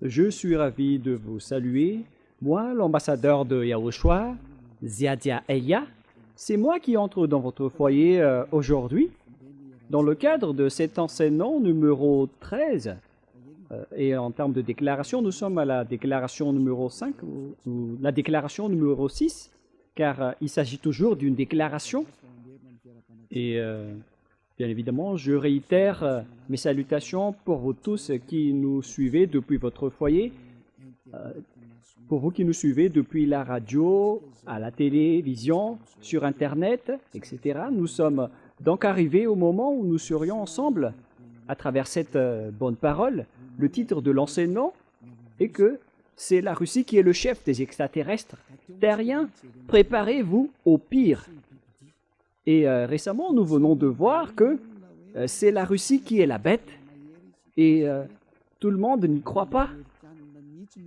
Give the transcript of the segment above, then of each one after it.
Je suis ravi de vous saluer. Moi, l'ambassadeur de Yahushua, Ziadia Eya, c'est moi qui entre dans votre foyer aujourd'hui, dans le cadre de cet enseignement numéro 13. Et en termes de déclaration, nous sommes à la déclaration numéro 5 ou la déclaration numéro 6, car il s'agit toujours d'une déclaration. Et bien évidemment, je réitère mes salutations pour vous tous qui nous suivez depuis votre foyer, pour vous qui nous suivez depuis la radio, à la télévision, sur Internet, etc. Nous sommes donc arrivés au moment où nous serions ensemble à travers cette bonne parole. Le titre de l'enseignement est que c'est la Russie qui est le chef des extraterrestres terriens. Préparez-vous au pire. Et récemment, nous venons de voir que c'est la Russie qui est la bête et tout le monde n'y croit pas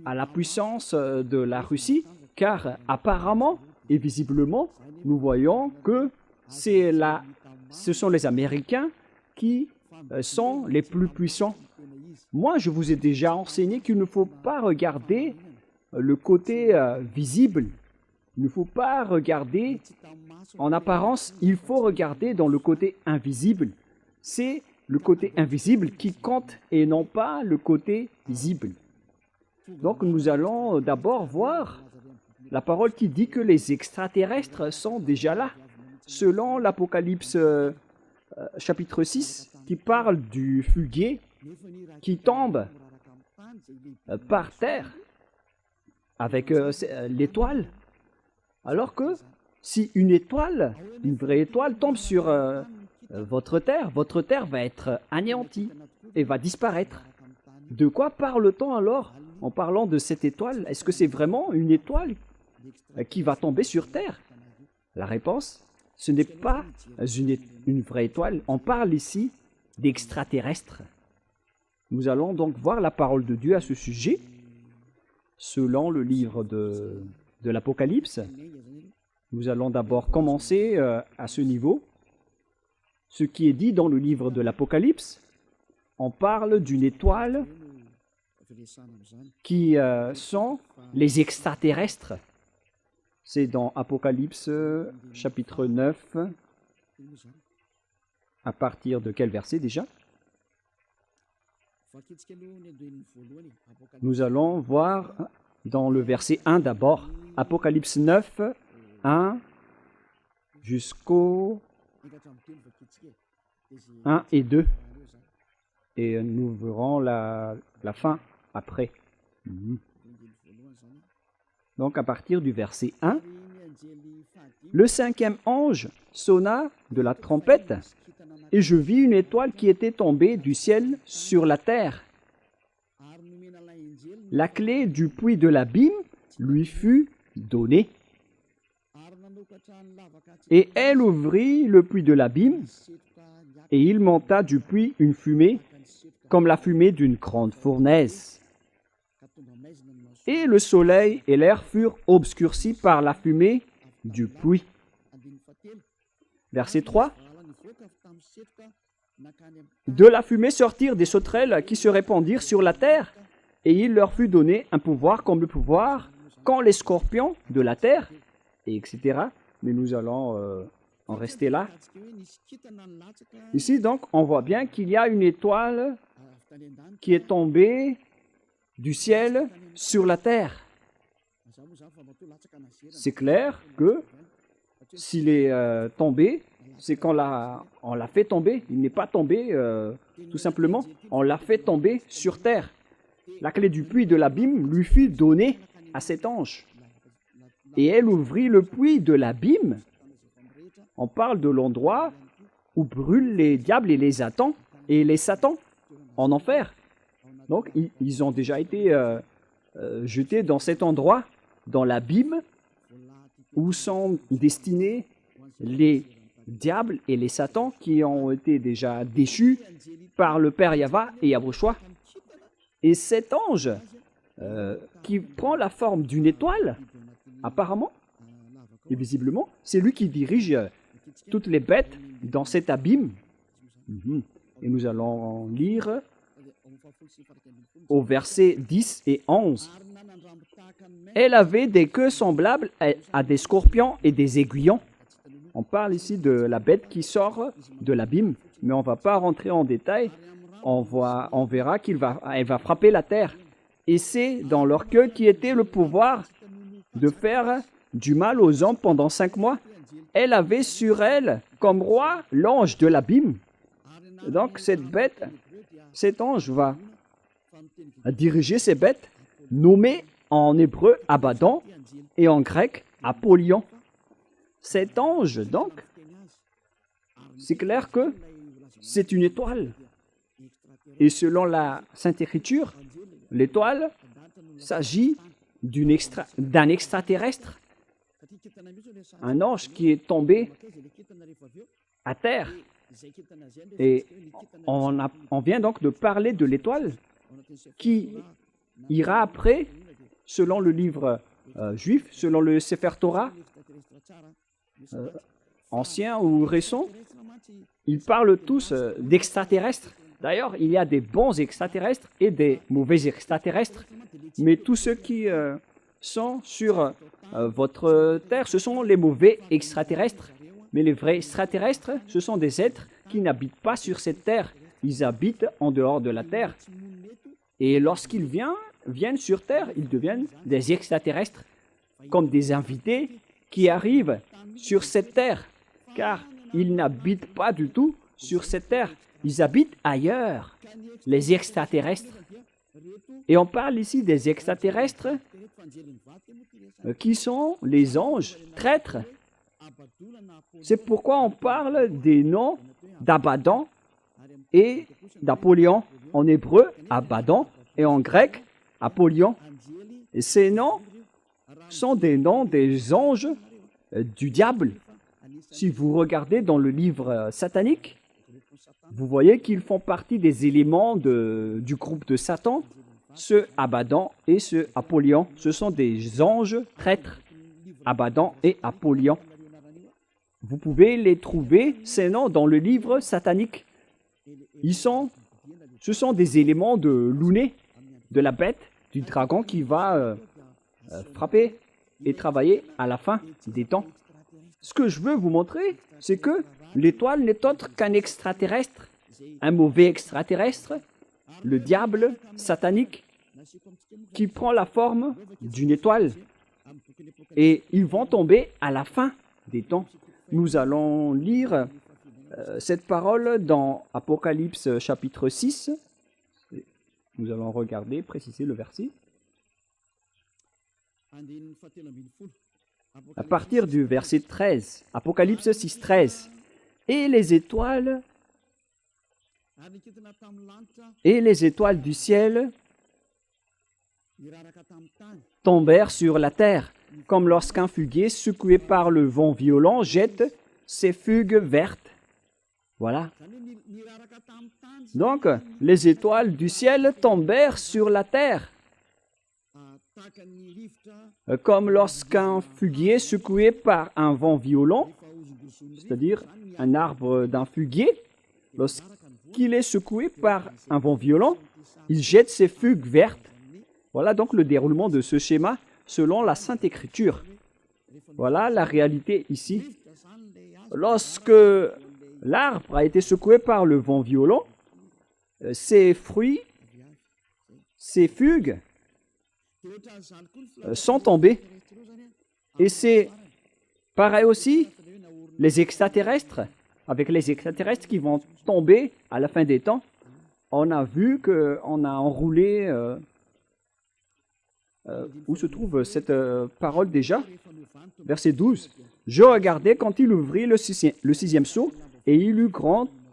à la puissance de la Russie, car apparemment et visiblement, nous voyons que ce sont les Américains qui sont les plus puissants. Moi, je vous ai déjà enseigné qu'il ne faut pas regarder le côté visible. Il ne faut pas regarder en apparence, il faut regarder dans le côté invisible. C'est le côté invisible qui compte et non pas le côté visible. Donc nous allons d'abord voir la parole qui dit que les extraterrestres sont déjà là, selon l'Apocalypse chapitre 6, qui parle du fuguier qui tombe par terre avec l'étoile. Alors que si une étoile, une vraie étoile, tombe sur votre terre va être anéantie et va disparaître. De quoi parle-t-on alors en parlant de cette étoile? Est-ce que c'est vraiment une étoile qui va tomber sur terre? La réponse, ce n'est pas une vraie étoile. On parle ici d'extraterrestres. Nous allons donc voir la parole de Dieu à ce sujet, selon le livre de l'Apocalypse. Nous allons d'abord commencer à ce niveau. Ce qui est dit dans le livre de l'Apocalypse, on parle d'une étoile qui sont les extraterrestres. C'est dans Apocalypse chapitre 9, à partir de quel verset déjà? Nous allons voir dans le verset 1 d'abord, Apocalypse 9, 1 jusqu'au 1 et 2. Et nous verrons la fin après. Donc à partir du verset 1, le cinquième ange sonna de la trompette, et je vis une étoile qui était tombée du ciel sur la terre. La clé du puits de l'abîme lui fut donnée. Et elle ouvrit le puits de l'abîme, et il monta du puits une fumée, comme la fumée d'une grande fournaise. Et le soleil et l'air furent obscurcis par la fumée du puits. Verset 3. De la fumée sortirent des sauterelles qui se répandirent sur la terre, et il leur fut donné un pouvoir comme le pouvoir qu'ont les scorpions de la terre, et etc. Mais nous allons en rester là. Ici, donc, on voit bien qu'il y a une étoile qui est tombée du ciel sur la terre. C'est clair que s'il est tombé, c'est qu'on l'a fait tomber. Il n'est pas tombé tout simplement. On l'a fait tomber sur terre. La clé du puits de l'abîme lui fut donnée à cet ange. Et elle ouvrit le puits de l'abîme. On parle de l'endroit où brûlent les diables et les satans en enfer. Donc, ils ont déjà été jetés dans cet endroit, dans l'abîme, où sont destinés les diables et les satans qui ont été déjà déchus par le Père Yahva et Yahushua. Et cet ange qui prend la forme d'une étoile, apparemment et visiblement, c'est lui qui dirige toutes les bêtes dans cet abîme. Et nous allons lire au verset 10 et 11. Elle avait des queues semblables à des scorpions et des aiguillons. On parle ici de la bête qui sort de l'abîme, mais on ne va pas rentrer en détail. On verra qu'elle va frapper la terre. Et c'est dans leur queue qui était le pouvoir de faire du mal aux hommes pendant 5 mois. Elle avait sur elle, comme roi, l'ange de l'abîme. Donc cette bête, cet ange va diriger ces bêtes, nommées en hébreu Abaddon et en grec Apollyon. Cet ange, donc, c'est clair que c'est une étoile. Et selon la Sainte Écriture, l'étoile s'agit d'un extraterrestre, un ange qui est tombé à terre. Et on vient donc de parler de l'étoile qui ira après, selon le livre juif, selon le Sefer Torah, ancien ou récent, ils parlent tous d'extraterrestres. D'ailleurs, il y a des bons extraterrestres et des mauvais extraterrestres, mais tous ceux qui sont sur votre terre, ce sont les mauvais extraterrestres. Mais les vrais extraterrestres, ce sont des êtres qui n'habitent pas sur cette terre. Ils habitent en dehors de la terre. Et lorsqu'ils viennent sur terre, ils deviennent des extraterrestres, comme des invités qui arrivent sur cette terre, car ils n'habitent pas du tout sur cette terre. Ils habitent ailleurs, les extraterrestres. Et on parle ici des extraterrestres qui sont les anges traîtres. C'est pourquoi on parle des noms d'Abaddon et d'Apollyon. En hébreu, Abaddon, et en grec, Apollyon. Et ces noms sont des noms des anges du diable. Si vous regardez dans le livre satanique, vous voyez qu'ils font partie des éléments du groupe de Satan. Ce Abaddon et ce Apollyon, ce sont des anges traîtres, Abaddon et Apollyon. Vous pouvez les trouver, ces noms, dans le livre satanique. Ce sont des éléments de l'ouné, de la bête, du dragon qui va frapper et travailler à la fin des temps. Ce que je veux vous montrer, c'est que l'étoile n'est autre qu'un extraterrestre, un mauvais extraterrestre, le diable satanique, qui prend la forme d'une étoile. Et ils vont tomber à la fin des temps. Nous allons lire cette parole dans Apocalypse chapitre 6. Nous allons regarder, préciser le verset. À partir du verset 13, Apocalypse 6, 13. Et les étoiles du ciel tombèrent sur la terre, comme lorsqu'un figuier secoué par le vent violent jette ses figues vertes. Voilà. Donc, les étoiles du ciel tombèrent sur la terre, comme lorsqu'un figuier secoué par un vent violent, c'est-à-dire un arbre d'un figuier, lorsqu'il est secoué par un vent violent, il jette ses figues vertes. Voilà donc le déroulement de ce schéma selon la Sainte Écriture. Voilà la réalité ici. Lorsque l'arbre a été secoué par le vent violent, ses fruits, ses figues sont tombées. Et c'est pareil aussi, les extraterrestres, avec les extraterrestres qui vont tomber à la fin des temps. On a vu qu'on a enroulé... où se trouve cette parole déjà? Verset 12. « Je regardais quand il ouvrit le sixième sceau, et il eut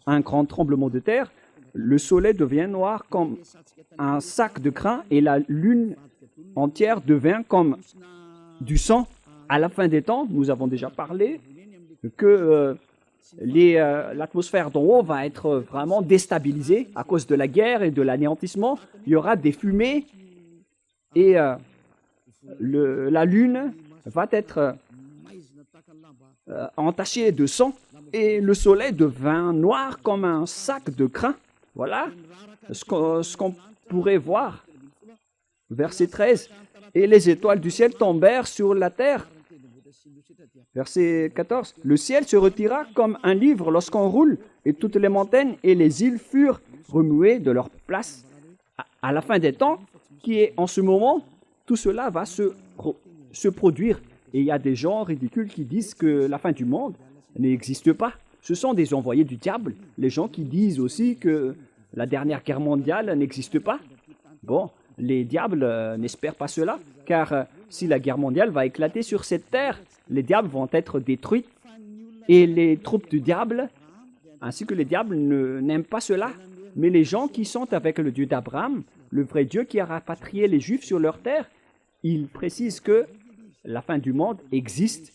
un grand tremblement de terre. Le soleil devient noir comme un sac de grains, et la lune entière devint comme du sang. » À la fin des temps, nous avons déjà parlé que l'atmosphère d'en haut va être vraiment déstabilisée à cause de la guerre et de l'anéantissement. Il y aura des fumées, et la lune va être entachée de sang, et le soleil devint noir comme un sac de grains. Voilà ce qu'on pourrait voir. Verset 13. Et les étoiles du ciel tombèrent sur la terre. Verset 14. Le ciel se retira comme un livre lorsqu'on roule, et toutes les montagnes et les îles furent remuées de leur place. À la fin des temps, qui est en ce moment, tout cela va se produire. Et il y a des gens ridicules qui disent que la fin du monde n'existe pas. Ce sont des envoyés du diable. Les gens qui disent aussi que la dernière guerre mondiale n'existe pas. Bon, les diables n'espèrent pas cela, car si la guerre mondiale va éclater sur cette terre, les diables vont être détruits. Et les troupes du diable, ainsi que les diables, n'aiment pas cela. Mais les gens qui sont avec le Dieu d'Abraham, le vrai Dieu qui a rapatrié les Juifs sur leur terre, ils précisent que la fin du monde existe.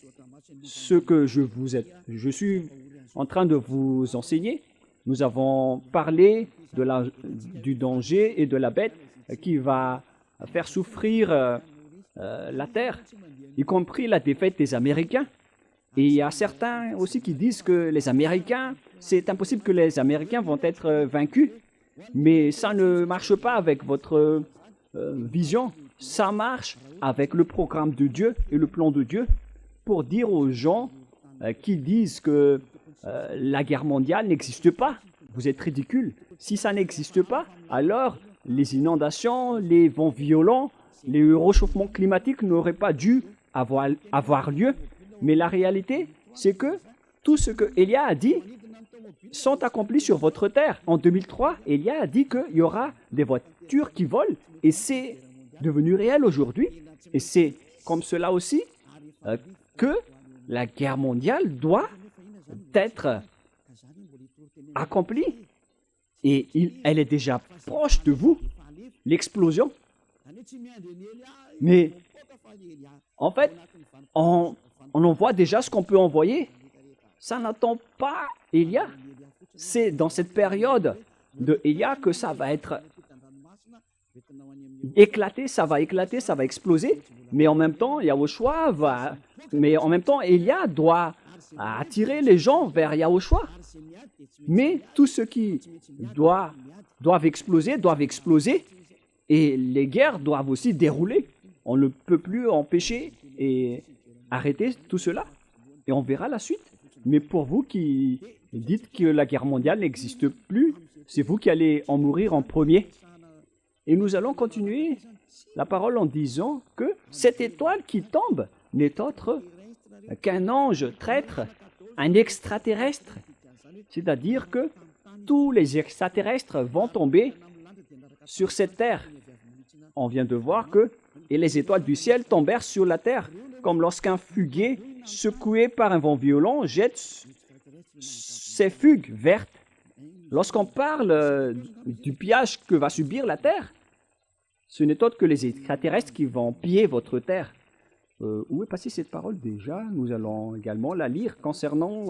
Ce que je suis en train de vous enseigner, nous avons parlé du danger et de la bête qui va faire souffrir la terre, y compris la défaite des Américains. Et il y a certains aussi qui disent que les Américains, c'est impossible que les Américains vont être vaincus. Mais ça ne marche pas avec votre vision. Ça marche avec le programme de Dieu et le plan de Dieu pour dire aux gens qui disent que la guerre mondiale n'existe pas. Vous êtes ridicules. Si ça n'existe pas, alors les inondations, les vents violents, les réchauffements climatiques n'auraient pas dû avoir lieu. Mais la réalité, c'est que tout ce que Élia a dit sont accomplis sur votre terre. En 2003, Élia a dit qu'il y aura des voitures qui volent et c'est devenu réel aujourd'hui. Et c'est comme cela aussi que la guerre mondiale doit être accomplie. Et elle est déjà proche de vous, l'explosion. Mais en fait, on envoie déjà ce qu'on peut envoyer. Ça n'attend pas Élia. C'est dans cette période de Élia que ça va être éclaté, ça va exploser. Mais en même temps, Élia doit attirer les gens vers Yahushua. Mais tout ce qui doivent exploser, et les guerres doivent aussi dérouler. On ne peut plus empêcher et arrêter tout cela. Et on verra la suite. Mais pour vous qui dites que la guerre mondiale n'existe plus, c'est vous qui allez en mourir en premier. Et nous allons continuer la parole en disant que cette étoile qui tombe n'est autre qu'un ange traître, un extraterrestre. C'est-à-dire que tous les extraterrestres vont tomber sur cette terre. On vient de voir que et les étoiles du ciel tombèrent sur la terre, comme lorsqu'un fuguet, secoué par un vent violent, jette ses fugues vertes. Lorsqu'on parle du pillage que va subir la terre, ce n'est autre que les extraterrestres qui vont piller votre terre. Où est passée cette parole déjà? Nous allons également la lire concernant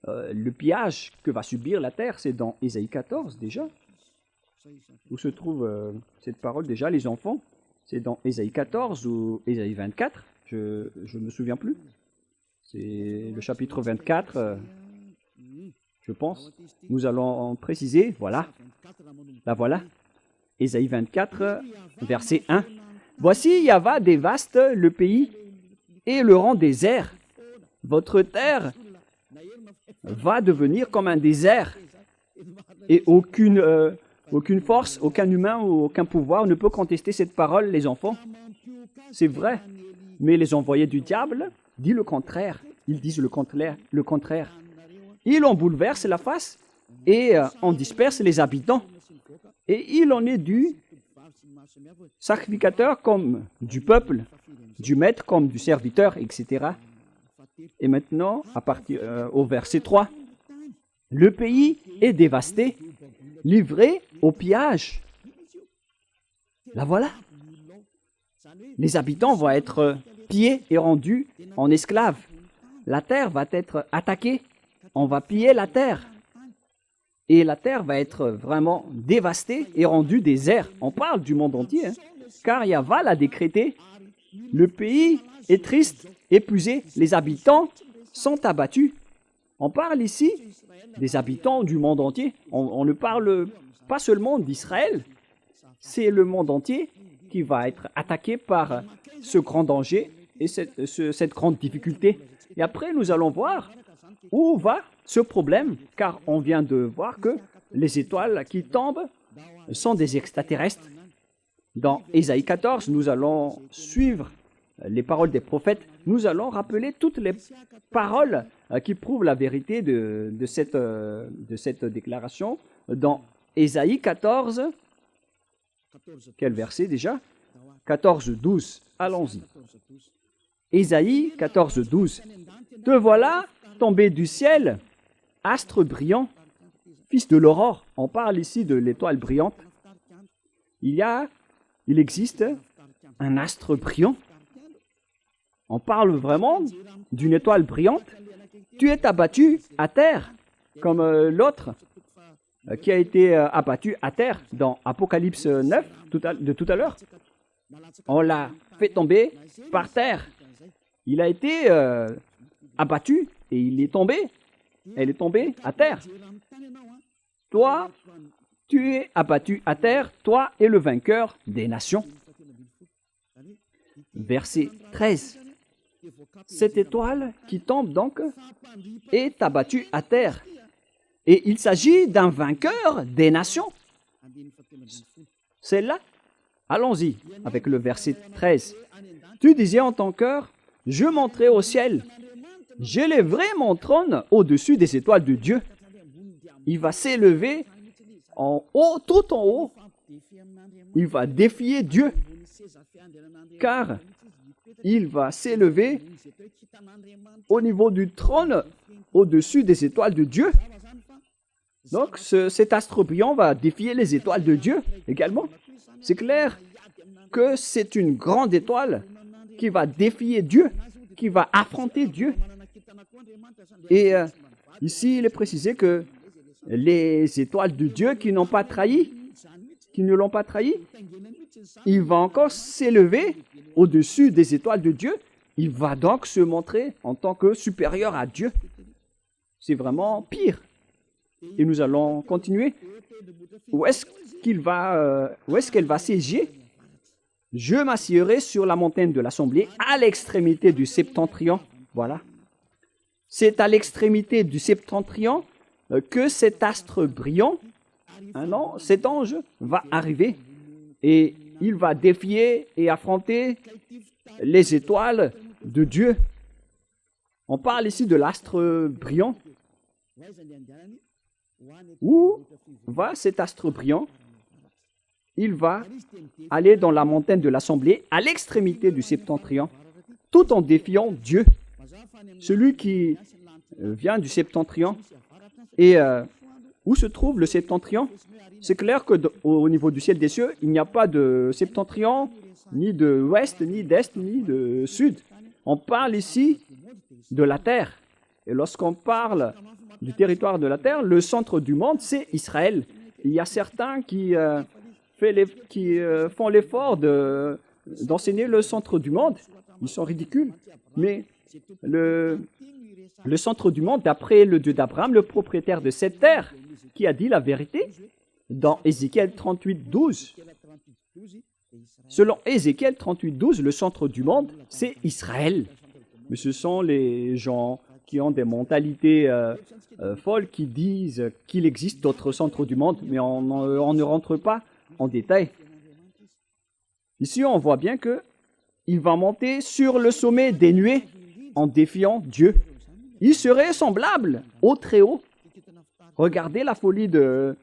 le pillage que va subir la terre. C'est dans Ésaïe 14 déjà. Où se trouve cette parole déjà, les enfants? C'est dans Ésaïe 14 ou Ésaïe 24, je ne me souviens plus. C'est le chapitre 24, je pense. Nous allons en préciser, voilà. La voilà. Ésaïe 24, verset 1. Voici, Yahva dévaste le pays et le rend désert. Votre terre va devenir comme un désert et aucune force, aucun humain ou aucun pouvoir ne peut contester cette parole, les enfants. C'est vrai. Mais les envoyés du diable disent le contraire. Ils disent le contraire. Ils en bouleversent la face et en dispersent les habitants. Et il en est du sacrificateur comme du peuple, du maître comme du serviteur, etc. Et maintenant, à partir au verset 3, le pays est dévasté, livré au pillage. La voilà. Les habitants vont être pillés et rendus en esclaves. La terre va être attaquée. On va piller la terre. Et la terre va être vraiment dévastée et rendue désert. On parle du monde entier, hein, car Yahva l'a décrété. Le pays est triste, épuisé. Les habitants sont abattus. On parle ici des habitants du monde entier. On ne parle pas seulement d'Israël. C'est le monde entier qui va être attaqué par ce grand danger et cette grande difficulté. Et après, nous allons voir où va ce problème, car on vient de voir que les étoiles qui tombent sont des extraterrestres. Dans Ésaïe 14, nous allons suivre les paroles des prophètes. Nous allons rappeler toutes les paroles qui prouvent la vérité de cette déclaration. Dans Ésaïe 14, quel verset déjà? 14, 12. Allons-y. Ésaïe 14, 12. Te voilà tombé du ciel, astre brillant, fils de l'aurore. On parle ici de l'étoile brillante. Il existe un astre brillant. On parle vraiment d'une étoile brillante. Tu es abattu à terre, comme l'autre qui a été abattu à terre dans Apocalypse 9 de tout à l'heure. On l'a fait tomber par terre. Il a été abattu et il est tombé. Elle est tombée à terre. Toi, tu es abattu à terre, toi et le vainqueur des nations. Verset 13. Cette étoile qui tombe donc est abattue à terre. Et il s'agit d'un vainqueur des nations. C'est là. Allons-y avec le verset 13. Tu disais en ton cœur, je monterai au ciel. J'élèverai mon trône au-dessus des étoiles de Dieu. Il va s'élever en haut, tout en haut. Il va défier Dieu. Car il va s'élever au niveau du trône au-dessus des étoiles de Dieu. Donc cet astre brillant va défier les étoiles de Dieu également. C'est clair que c'est une grande étoile qui va défier Dieu, qui va affronter Dieu. Et ici, il est précisé que les étoiles de Dieu qui n'ont pas trahi, qui ne l'ont pas trahi, il va encore s'élever au-dessus des étoiles de Dieu. Il va donc se montrer en tant que supérieur à Dieu. C'est vraiment pire. Et nous allons continuer. Où est-ce qu'elle va siéger? Je m'assiérai sur la montagne de l'Assemblée à l'extrémité du septentrion. Voilà. C'est à l'extrémité du septentrion que cet astre brillant, cet ange, va arriver. Et il va défier et affronter les étoiles de Dieu. On parle ici de l'astre brillant. Où va cet astre brillant? Il va aller dans la montagne de l'Assemblée à l'extrémité du septentrion, tout en défiant Dieu. Celui qui vient du septentrion. Et où se trouve le septentrion? C'est clair qu'au niveau du ciel des cieux, il n'y a pas de septentrion, ni de ouest, ni d'est, ni de sud. On parle ici de la terre. Et lorsqu'on parle du territoire de la terre, le centre du monde, c'est Israël. Il y a certains qui font l'effort d'enseigner le centre du monde. Ils sont ridicules. Mais le centre du monde, d'après le Dieu d'Abraham, le propriétaire de cette terre, qui a dit la vérité, dans Ézéchiel 38, 12. Selon Ézéchiel 38, 12, le centre du monde, c'est Israël. Mais ce sont les gens qui ont des mentalités folles, qui disent qu'il existe d'autres centres du monde, mais on ne rentre pas en détail. Ici, on voit bien qu'il va monter sur le sommet des nuées en défiant Dieu. Il serait semblable au Très-Haut. Regardez la folie de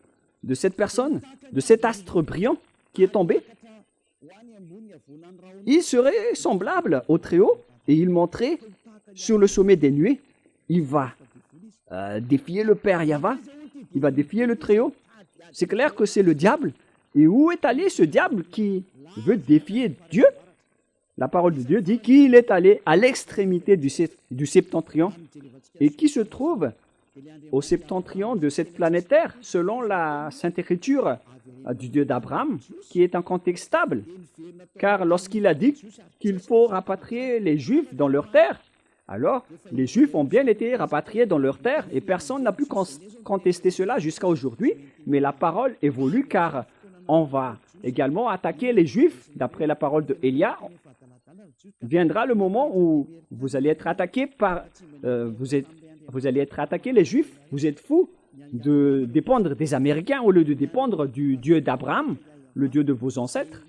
cette personne, de cet astre brillant qui est tombé. Il serait semblable au Très-Haut et il monterait sur le sommet des nuées. Il va défier le Père Yahva, il va défier le Très-Haut. C'est clair que c'est le diable. Et où est allé ce diable qui veut défier Dieu? La parole de Dieu dit qu'il est allé à l'extrémité du septentrion et qui se trouve au septentrion de cette planète Terre, selon la Sainte Écriture du Dieu d'Abraham, qui est incontestable. Car lorsqu'il a dit qu'il faut rapatrier les Juifs dans leur terre, Alors, les Juifs ont bien été rapatriés dans leur terre et personne n'a pu contester cela jusqu'à aujourd'hui. Mais la parole évolue car on va également attaquer les Juifs. D'après la parole de Élia, viendra le moment où vous allez être attaqués par... vous allez être attaqués les Juifs. Vous êtes fous de dépendre des Américains au lieu de dépendre du Dieu d'Abraham, le Dieu de vos ancêtres.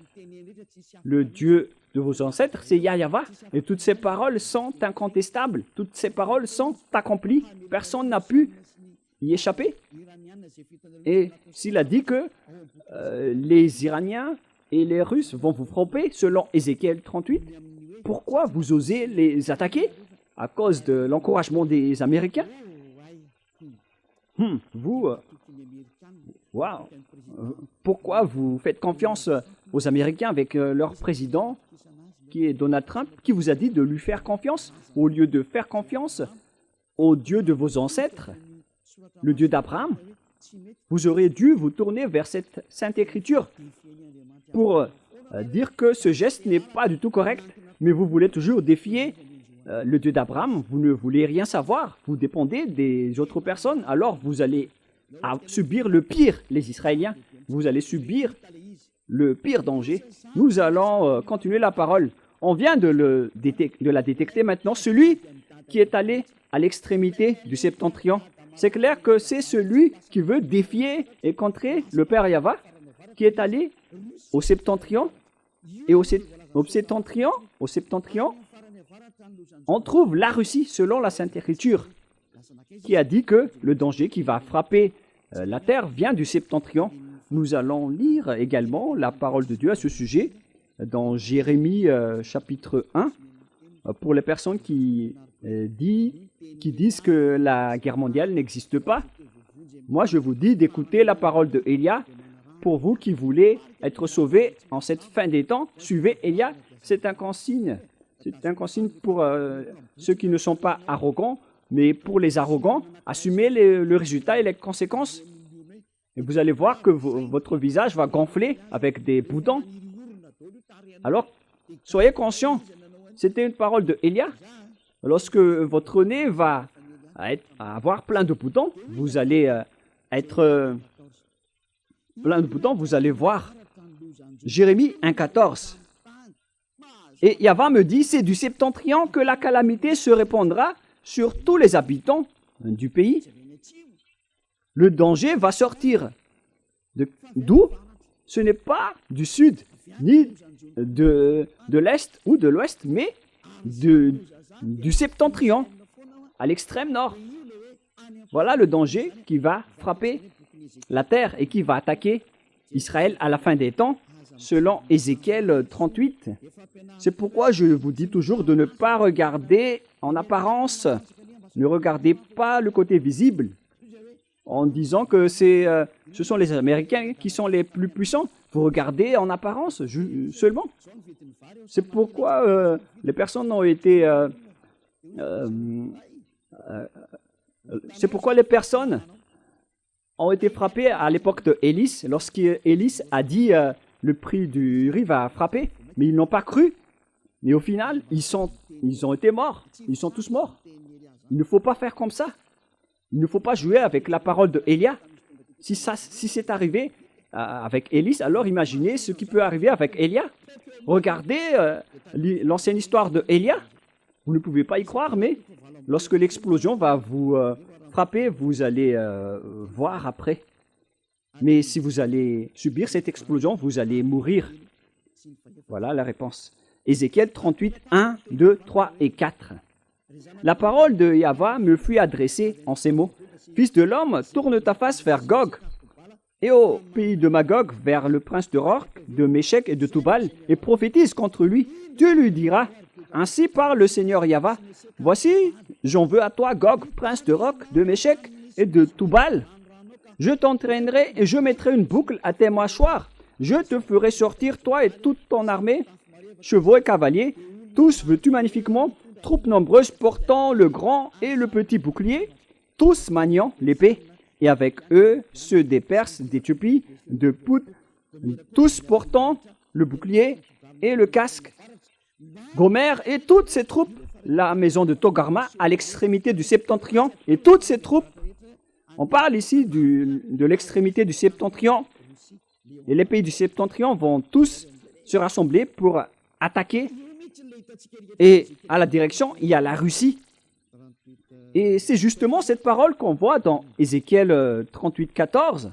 Le Dieu de vos ancêtres, c'est Yahweh. Et toutes ces paroles sont incontestables. Toutes ces paroles sont accomplies. Personne n'a pu y échapper. Et s'il a dit que les Iraniens et les Russes vont vous frapper, selon Ézéchiel 38, pourquoi vous osez les attaquer? À cause de l'encouragement des Américains? Wow. Pourquoi vous faites confiance aux Américains avec leur président, qui est Donald Trump, qui vous a dit de lui faire confiance au lieu de faire confiance au Dieu de vos ancêtres, le Dieu d'Abraham? Vous auriez dû vous tourner vers cette Sainte Écriture pour dire que ce geste n'est pas du tout correct, mais vous voulez toujours défier le Dieu d'Abraham. Vous ne voulez rien savoir, vous dépendez des autres personnes, alors vous allez subir le pire, les Israéliens. Vous allez subir le pire danger. Nous allons continuer la parole. On vient de la détecter maintenant. Celui qui est allé à l'extrémité du septentrion, c'est clair que c'est celui qui veut défier et contrer le Père Yahweh, qui est allé au septentrion. Et au septentrion, on trouve la Russie, selon la Sainte Écriture, qui a dit que le danger qui va frapper la terre vient du septentrion. Nous allons lire également la parole de Dieu à ce sujet dans Jérémie chapitre 1, pour les personnes qui disent que la guerre mondiale n'existe pas. Moi, je vous dis d'écouter la parole de Élia. Pour vous qui voulez être sauvés en cette fin des temps, suivez Élia. C'est un consigne. C'est un consigne pour ceux qui ne sont pas arrogants, mais pour les arrogants, assumez le résultat et les conséquences. Et vous allez voir que votre visage va gonfler avec des boutons. Alors, soyez conscients, c'était une parole de Élia. Lorsque votre nez va avoir plein de boutons, vous allez être plein de boutons, vous allez voir Jérémie 1,14. Et Yahweh me dit, c'est du septentrion que la calamité se répandra sur tous les habitants du pays. Le danger va sortir d'où? Ce n'est pas du sud, ni de l'est ou de l'ouest, mais du septentrion, à l'extrême nord. Voilà le danger qui va frapper la terre et qui va attaquer Israël à la fin des temps, selon Ézéchiel 38. C'est pourquoi je vous dis toujours de ne pas regarder en apparence. Ne regardez pas le côté visible en disant que ce sont les Américains qui sont les plus puissants. Vous regardez en apparence seulement. C'est pourquoi les personnes ont été... c'est pourquoi les personnes ont été frappées à l'époque de Élie, lorsqu'Élie a dit le prix du riz va frapper, mais ils n'ont pas cru. Mais au final, ils ont été morts. Ils sont tous morts. Il ne faut pas faire comme ça. Il ne faut pas jouer avec la parole de Élia. Si c'est arrivé avec Élie, alors imaginez ce qui peut arriver avec Élia. Regardez l'ancienne histoire de Élia. Vous ne pouvez pas y croire, mais lorsque l'explosion va vous frapper, vous allez voir après. Mais si vous allez subir cette explosion, vous allez mourir. Voilà la réponse. Ézéchiel 38, 1, 2, 3 et 4. La parole de Yahweh me fut adressée en ces mots. Fils de l'homme, tourne ta face vers Gog, et au pays de Magog, vers le prince de Roc, de Méchec et de Toubal, et prophétise contre lui. Tu lui diras, ainsi parle le Seigneur Yahweh, voici, j'en veux à toi, Gog, prince de Roc, de Méchec et de Toubal. Je t'entraînerai et je mettrai une boucle à tes mâchoires. Je te ferai sortir, toi et toute ton armée, chevaux et cavaliers, tous vêtus magnifiquement, troupes nombreuses portant le grand et le petit bouclier, tous maniant l'épée, et avec eux ceux des Perses, d'Éthiopie, de Pout, tous portant le bouclier et le casque. Gomer et toutes ses troupes la maison de Togarma à l'extrémité du septentrion et toutes ses troupes. On parle ici de l'extrémité du septentrion et les pays du septentrion vont tous se rassembler pour attaquer. Et à la direction, il y a la Russie. Et c'est justement cette parole qu'on voit dans Ézéchiel 38, 14.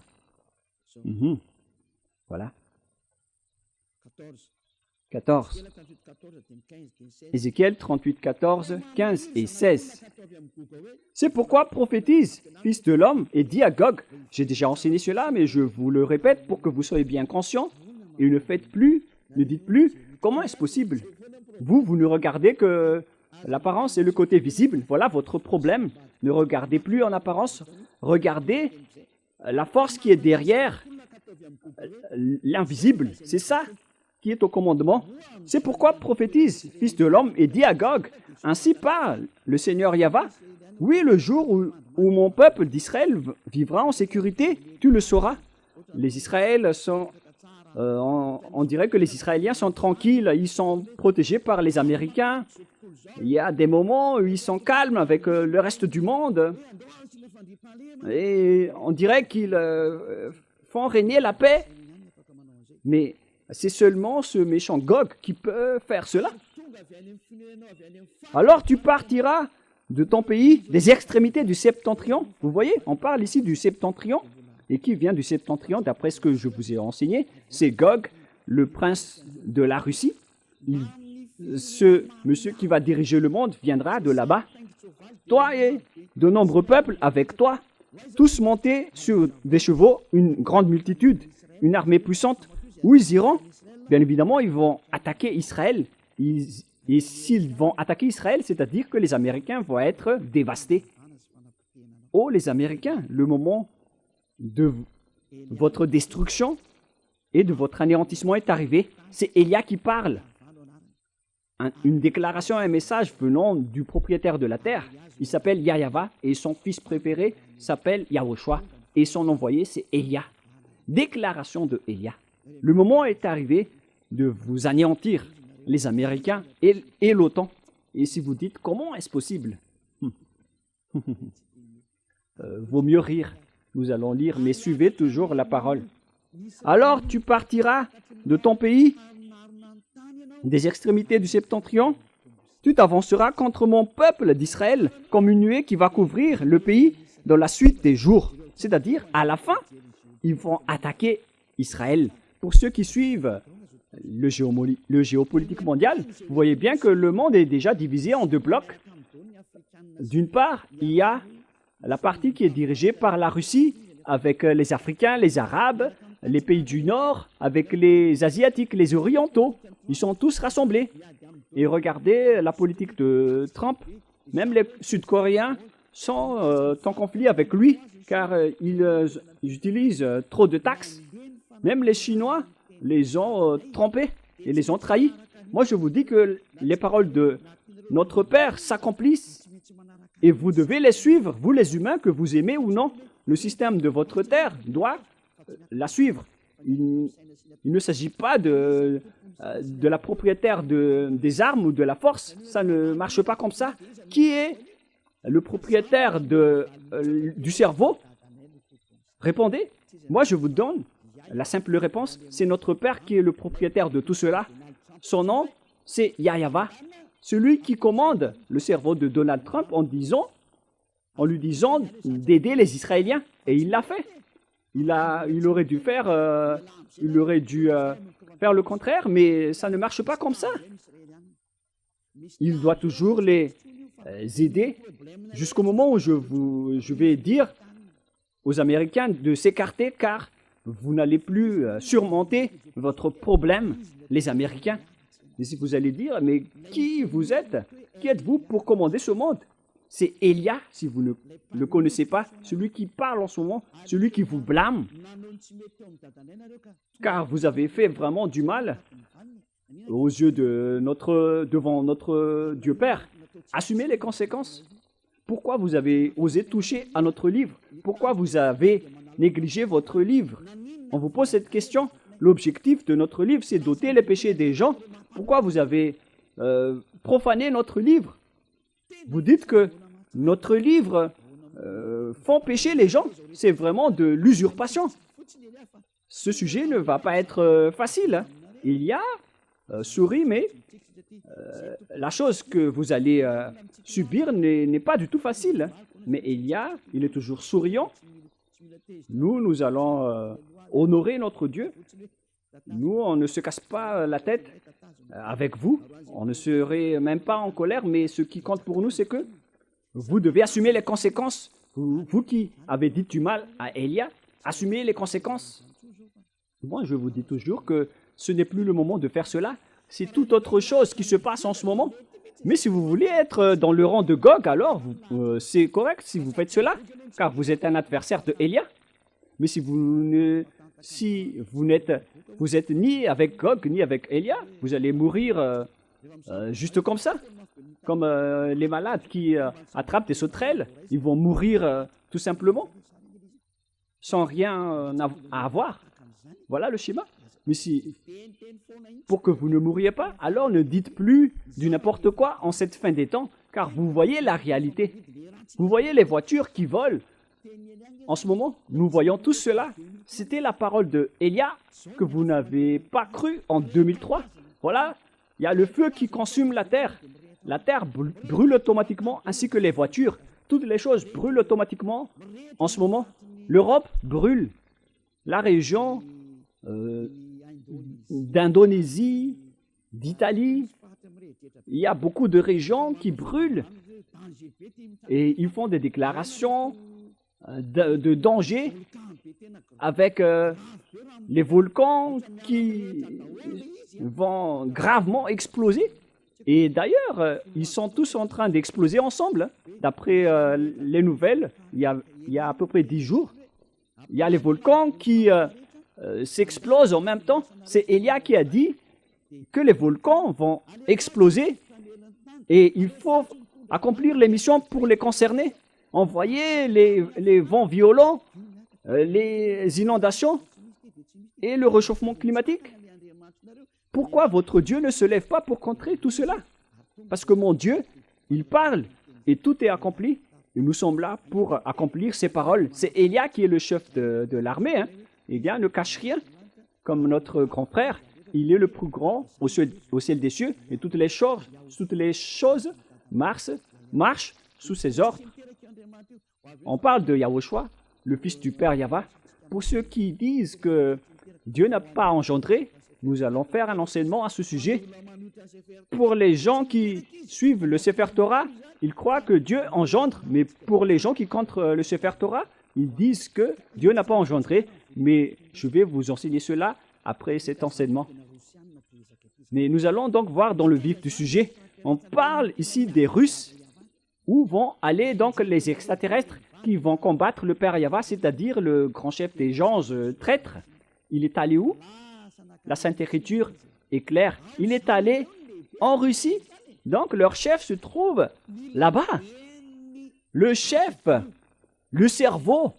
Voilà. 14. Ézéchiel 38, 14, 15 et 16. C'est pourquoi prophétise, fils de l'homme, et dis à Gog, j'ai déjà enseigné cela, mais je vous le répète pour que vous soyez bien conscients, et ne dites plus, comment est-ce possible? Vous ne regardez que l'apparence et le côté visible, voilà votre problème. Ne regardez plus en apparence, regardez la force qui est derrière l'invisible, c'est ça qui est au commandement. C'est pourquoi prophétise, fils de l'homme, et dis à Gog, ainsi parle le Seigneur Yahva, oui, le jour où mon peuple d'Israël vivra en sécurité, tu le sauras. Les Israéliens sont, on dirait que les Israéliens sont tranquilles, ils sont protégés par les Américains. Il y a des moments où ils sont calmes avec le reste du monde. Et on dirait qu'ils font régner la paix. Mais c'est seulement ce méchant Gog qui peut faire cela. Alors tu partiras de ton pays, des extrémités du septentrion. Vous voyez, on parle ici du septentrion. Et qui vient du septentrion, d'après ce que je vous ai enseigné, c'est Gog, le prince de la Russie. Ce monsieur qui va diriger le monde viendra de là-bas. Toi et de nombreux peuples avec toi, tous montés sur des chevaux, une grande multitude, une armée puissante. Où ils iront? Bien évidemment, ils vont attaquer Israël. Et s'ils vont attaquer Israël, c'est-à-dire que les Américains vont être dévastés. Oh, les Américains, le moment de votre destruction et de votre anéantissement est arrivé. C'est Élia qui parle. Une déclaration, un message venant du propriétaire de la terre. Il s'appelle Yahva et son fils préféré s'appelle Yahushua. Et son envoyé, c'est Élia. Déclaration de Élia. Le moment est arrivé de vous anéantir, les Américains et l'OTAN. Et si vous dites, comment est-ce possible? Vaut mieux rire. Nous allons lire, mais suivez toujours la parole. Alors tu partiras de ton pays, des extrémités du septentrion, tu t'avanceras contre mon peuple d'Israël comme une nuée qui va couvrir le pays dans la suite des jours. C'est-à-dire, à la fin, ils vont attaquer Israël. Pour ceux qui suivent le géopolitique mondial, vous voyez bien que le monde est déjà divisé en deux blocs. D'une part, il y a la partie qui est dirigée par la Russie, avec les Africains, les Arabes, les pays du Nord, avec les Asiatiques, les Orientaux. Ils sont tous rassemblés. Et regardez la politique de Trump. Même les Sud-Coréens sont en conflit avec lui, car ils utilisent trop de taxes. Même les Chinois les ont trompés et les ont trahis. Moi, je vous dis que les paroles de notre Père s'accomplissent et vous devez les suivre, vous les humains, que vous aimez ou non. Le système de votre terre doit la suivre. Il ne s'agit pas de la propriétaire des armes ou de la force. Ça ne marche pas comme ça. Qui est le propriétaire du cerveau? Répondez. Moi, je vous donne la simple réponse. C'est notre Père qui est le propriétaire de tout cela. Son nom, c'est Yahva. Celui qui commande le cerveau de Donald Trump en lui disant d'aider les Israéliens. Et il l'a fait. Il aurait dû faire le contraire, mais ça ne marche pas comme ça. Il doit toujours les aider jusqu'au moment où je vais dire aux Américains de s'écarter, car vous n'allez plus surmonter votre problème, les Américains. Et si vous allez dire, mais qui vous êtes? Qui êtes-vous pour commander ce monde? C'est Élia, si vous ne le connaissez pas, celui qui parle en ce moment, celui qui vous blâme, car vous avez fait vraiment du mal aux yeux devant notre Dieu Père. Assumez les conséquences. Pourquoi vous avez osé toucher à notre livre? Pourquoi vous avez négligé votre livre? On vous pose cette question. L'objectif de notre livre, c'est d'ôter les péchés des gens. Pourquoi vous avez profané notre livre? Vous dites que notre livre font pécher les gens. C'est vraiment de l'usurpation. Ce sujet ne va pas être facile, hein. Il y a souris, mais la chose que vous allez subir n'est pas du tout facile, hein. Mais il est toujours souriant. Nous allons honorer notre Dieu. Nous, on ne se casse pas la tête avec vous. On ne serait même pas en colère, mais ce qui compte pour nous, c'est que vous devez assumer les conséquences. Vous qui avez dit du mal à Élia, assumez les conséquences. Moi, je vous dis toujours que ce n'est plus le moment de faire cela. C'est toute autre chose qui se passe en ce moment. Mais si vous voulez être dans le rang de Gog, alors c'est correct si vous faites cela, car vous êtes un adversaire de Élia. Mais si vous êtes ni avec Gog ni avec Élia, vous allez mourir juste comme ça. Comme les malades qui attrapent des sauterelles, ils vont mourir tout simplement, sans rien à avoir. Voilà le schéma. Mais pour que vous ne mouriez pas, alors ne dites plus du n'importe quoi en cette fin des temps, car vous voyez la réalité. Vous voyez les voitures qui volent. En ce moment, nous voyons tout cela. C'était la parole de Élia que vous n'avez pas cru en 2003. Voilà, il y a le feu qui consume la terre. La terre brûle automatiquement, ainsi que les voitures. Toutes les choses brûlent automatiquement. En ce moment, l'Europe brûle. La région d'Indonésie, d'Italie, il y a beaucoup de régions qui brûlent. Et ils font des déclarations de danger avec les volcans qui vont gravement exploser. Et d'ailleurs, ils sont tous en train d'exploser ensemble. D'après les nouvelles, il y a à peu près 10 jours, il y a les volcans qui s'explosent en même temps. C'est Élia qui a dit que les volcans vont exploser et il faut accomplir les missions pour les concerner. Envoyer les vents violents, les inondations et le réchauffement climatique. Pourquoi votre Dieu ne se lève pas pour contrer tout cela? Parce que mon Dieu, il parle et tout est accompli. Et nous sommes là pour accomplir ses paroles. C'est Élia qui est le chef de l'armée, hein. Élia ne cache rien. Comme notre grand frère, il est le plus grand au ciel des cieux et toutes les choses marchent sous ses ordres. On parle de Yahushua, le fils du Père Yahva. Pour ceux qui disent que Dieu n'a pas engendré, nous allons faire un enseignement à ce sujet. Pour les gens qui suivent le Sefer Torah, ils croient que Dieu engendre, mais pour les gens qui contre le Sefer Torah, ils disent que Dieu n'a pas engendré. Mais je vais vous enseigner cela après cet enseignement. Mais nous allons donc voir dans le vif du sujet. On parle ici des Russes. Où vont aller donc les extraterrestres qui vont combattre le Père Yahva, c'est-à-dire le grand chef des anges traîtres? Il est allé où? La Sainte Écriture est claire. Il est allé en Russie. Donc leur chef se trouve là-bas. Le chef, le cerveau,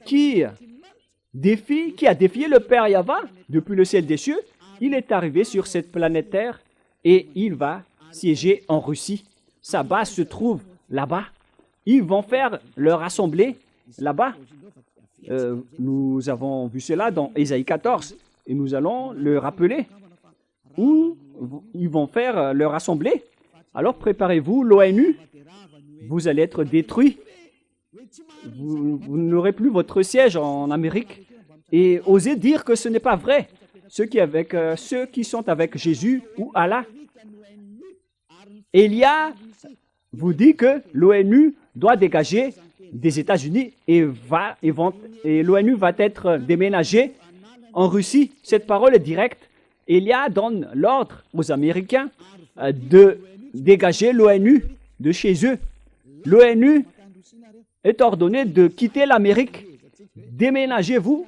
qui a défié le Père Yahva depuis le ciel des cieux, il est arrivé sur cette planète Terre et il va siéger en Russie. Sa base se trouve là-bas. Ils vont faire leur assemblée là-bas. Nous avons vu cela dans Ésaïe 14 et nous allons le rappeler. Où ils vont faire leur assemblée. Alors préparez-vous, l'ONU, vous allez être détruits. Vous n'aurez plus votre siège en Amérique. Et osez dire que ce n'est pas vrai. Ceux qui sont avec Jésus ou Allah. Élia vous dit que l'ONU doit dégager des États-Unis et l'ONU va être déménagée en Russie. Cette parole est directe. Élia donne l'ordre aux Américains de dégager l'ONU de chez eux. L'ONU est ordonnée de quitter l'Amérique. Déménagez-vous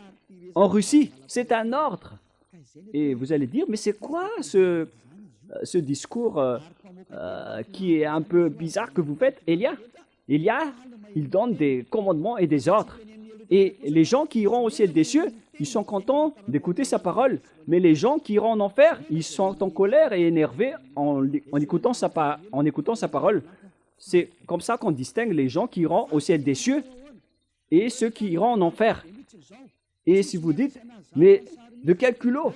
en Russie. C'est un ordre. Et vous allez dire, mais c'est quoi ce discours qui est un peu bizarre que vous faites, Élia? Élia, il donne des commandements et des ordres. Et les gens qui iront au ciel des cieux, ils sont contents d'écouter sa parole. Mais les gens qui iront en enfer, ils sont en colère et énervés en écoutant sa parole. C'est comme ça qu'on distingue les gens qui iront au ciel des cieux et ceux qui iront en enfer. Et si vous dites, mais de quel culot?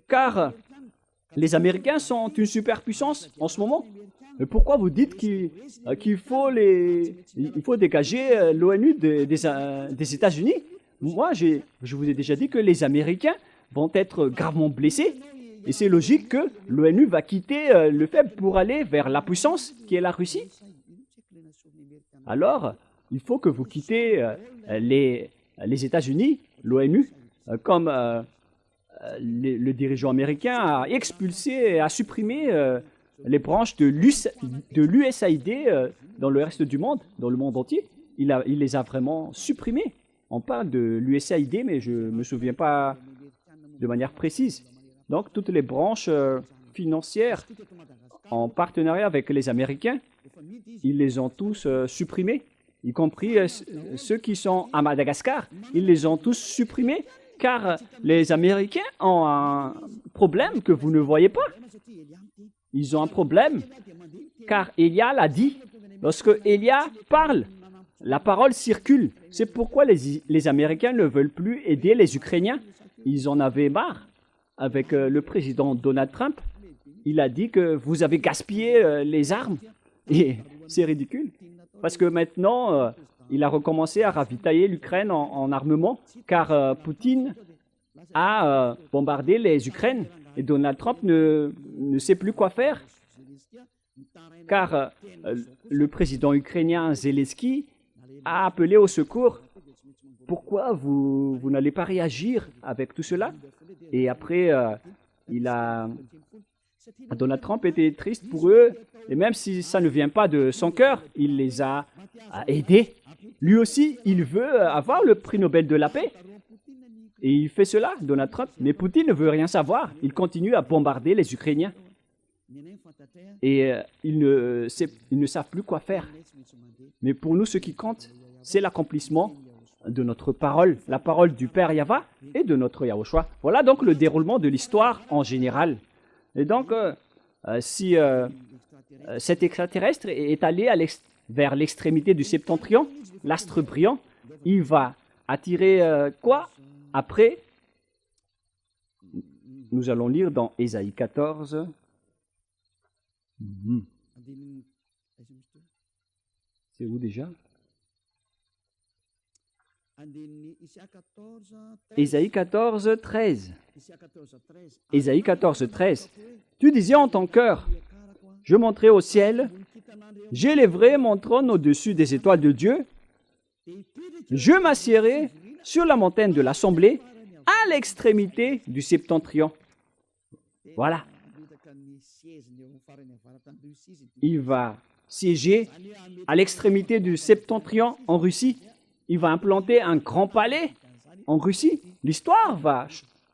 Car les Américains sont une superpuissance en ce moment. Mais pourquoi vous dites qu'il faut dégager l'ONU des États-Unis? Moi, je vous ai déjà dit que les Américains vont être gravement blessés. Et c'est logique que l'ONU va quitter le faible pour aller vers la puissance qui est la Russie. Alors, il faut que vous quittez les États-Unis, l'ONU, comme le dirigeant américain a expulsé et a supprimé les branches de l'USAID dans le reste du monde, dans le monde entier. Il les a vraiment supprimées. On parle de l'USAID, mais je ne me souviens pas de manière précise. Donc, toutes les branches financières en partenariat avec les Américains, ils les ont tous supprimées, y compris ceux qui sont à Madagascar. Ils les ont tous supprimés, car les Américains ont un problème que vous ne voyez pas. Ils ont un problème, car Élia l'a dit. Lorsque Élia parle, la parole circule. C'est pourquoi les Américains ne veulent plus aider les Ukrainiens. Ils en avaient marre. Avec le président Donald Trump, il a dit que vous avez gaspillé les armes. Et c'est ridicule, parce que maintenant, il a recommencé à ravitailler l'Ukraine en armement, car Poutine a bombardé les Ukraines. Et Donald Trump ne sait plus quoi faire, car le président ukrainien Zelensky a appelé au secours. Pourquoi vous n'allez pas réagir avec tout cela? Et après, Donald Trump était triste pour eux, et même si ça ne vient pas de son cœur, il les a aidés. Lui aussi, il veut avoir le prix Nobel de la paix. Et il fait cela, Donald Trump. Mais Poutine ne veut rien savoir. Il continue à bombarder les Ukrainiens. Et ils ne savent plus quoi faire. Mais pour nous, ce qui compte, c'est l'accomplissement de notre parole, la parole du Père Yahva et de notre Yahushua. Voilà donc le déroulement de l'histoire en général. Et donc, si cet extraterrestre est allé vers l'extrémité du septentrion, l'astre brillant, il va attirer quoi? Après, nous allons lire dans Ésaïe 14. C'est où déjà? Ésaïe 14, 13. Ésaïe 14, 13. Tu disais en ton cœur, je monterai au ciel, j'élèverai mon trône au-dessus des étoiles de Dieu, je m'assiérai sur la montagne de l'assemblée, à l'extrémité du septentrion. Voilà. Il va siéger à l'extrémité du septentrion en Russie. Il va implanter un grand palais en Russie. L'histoire va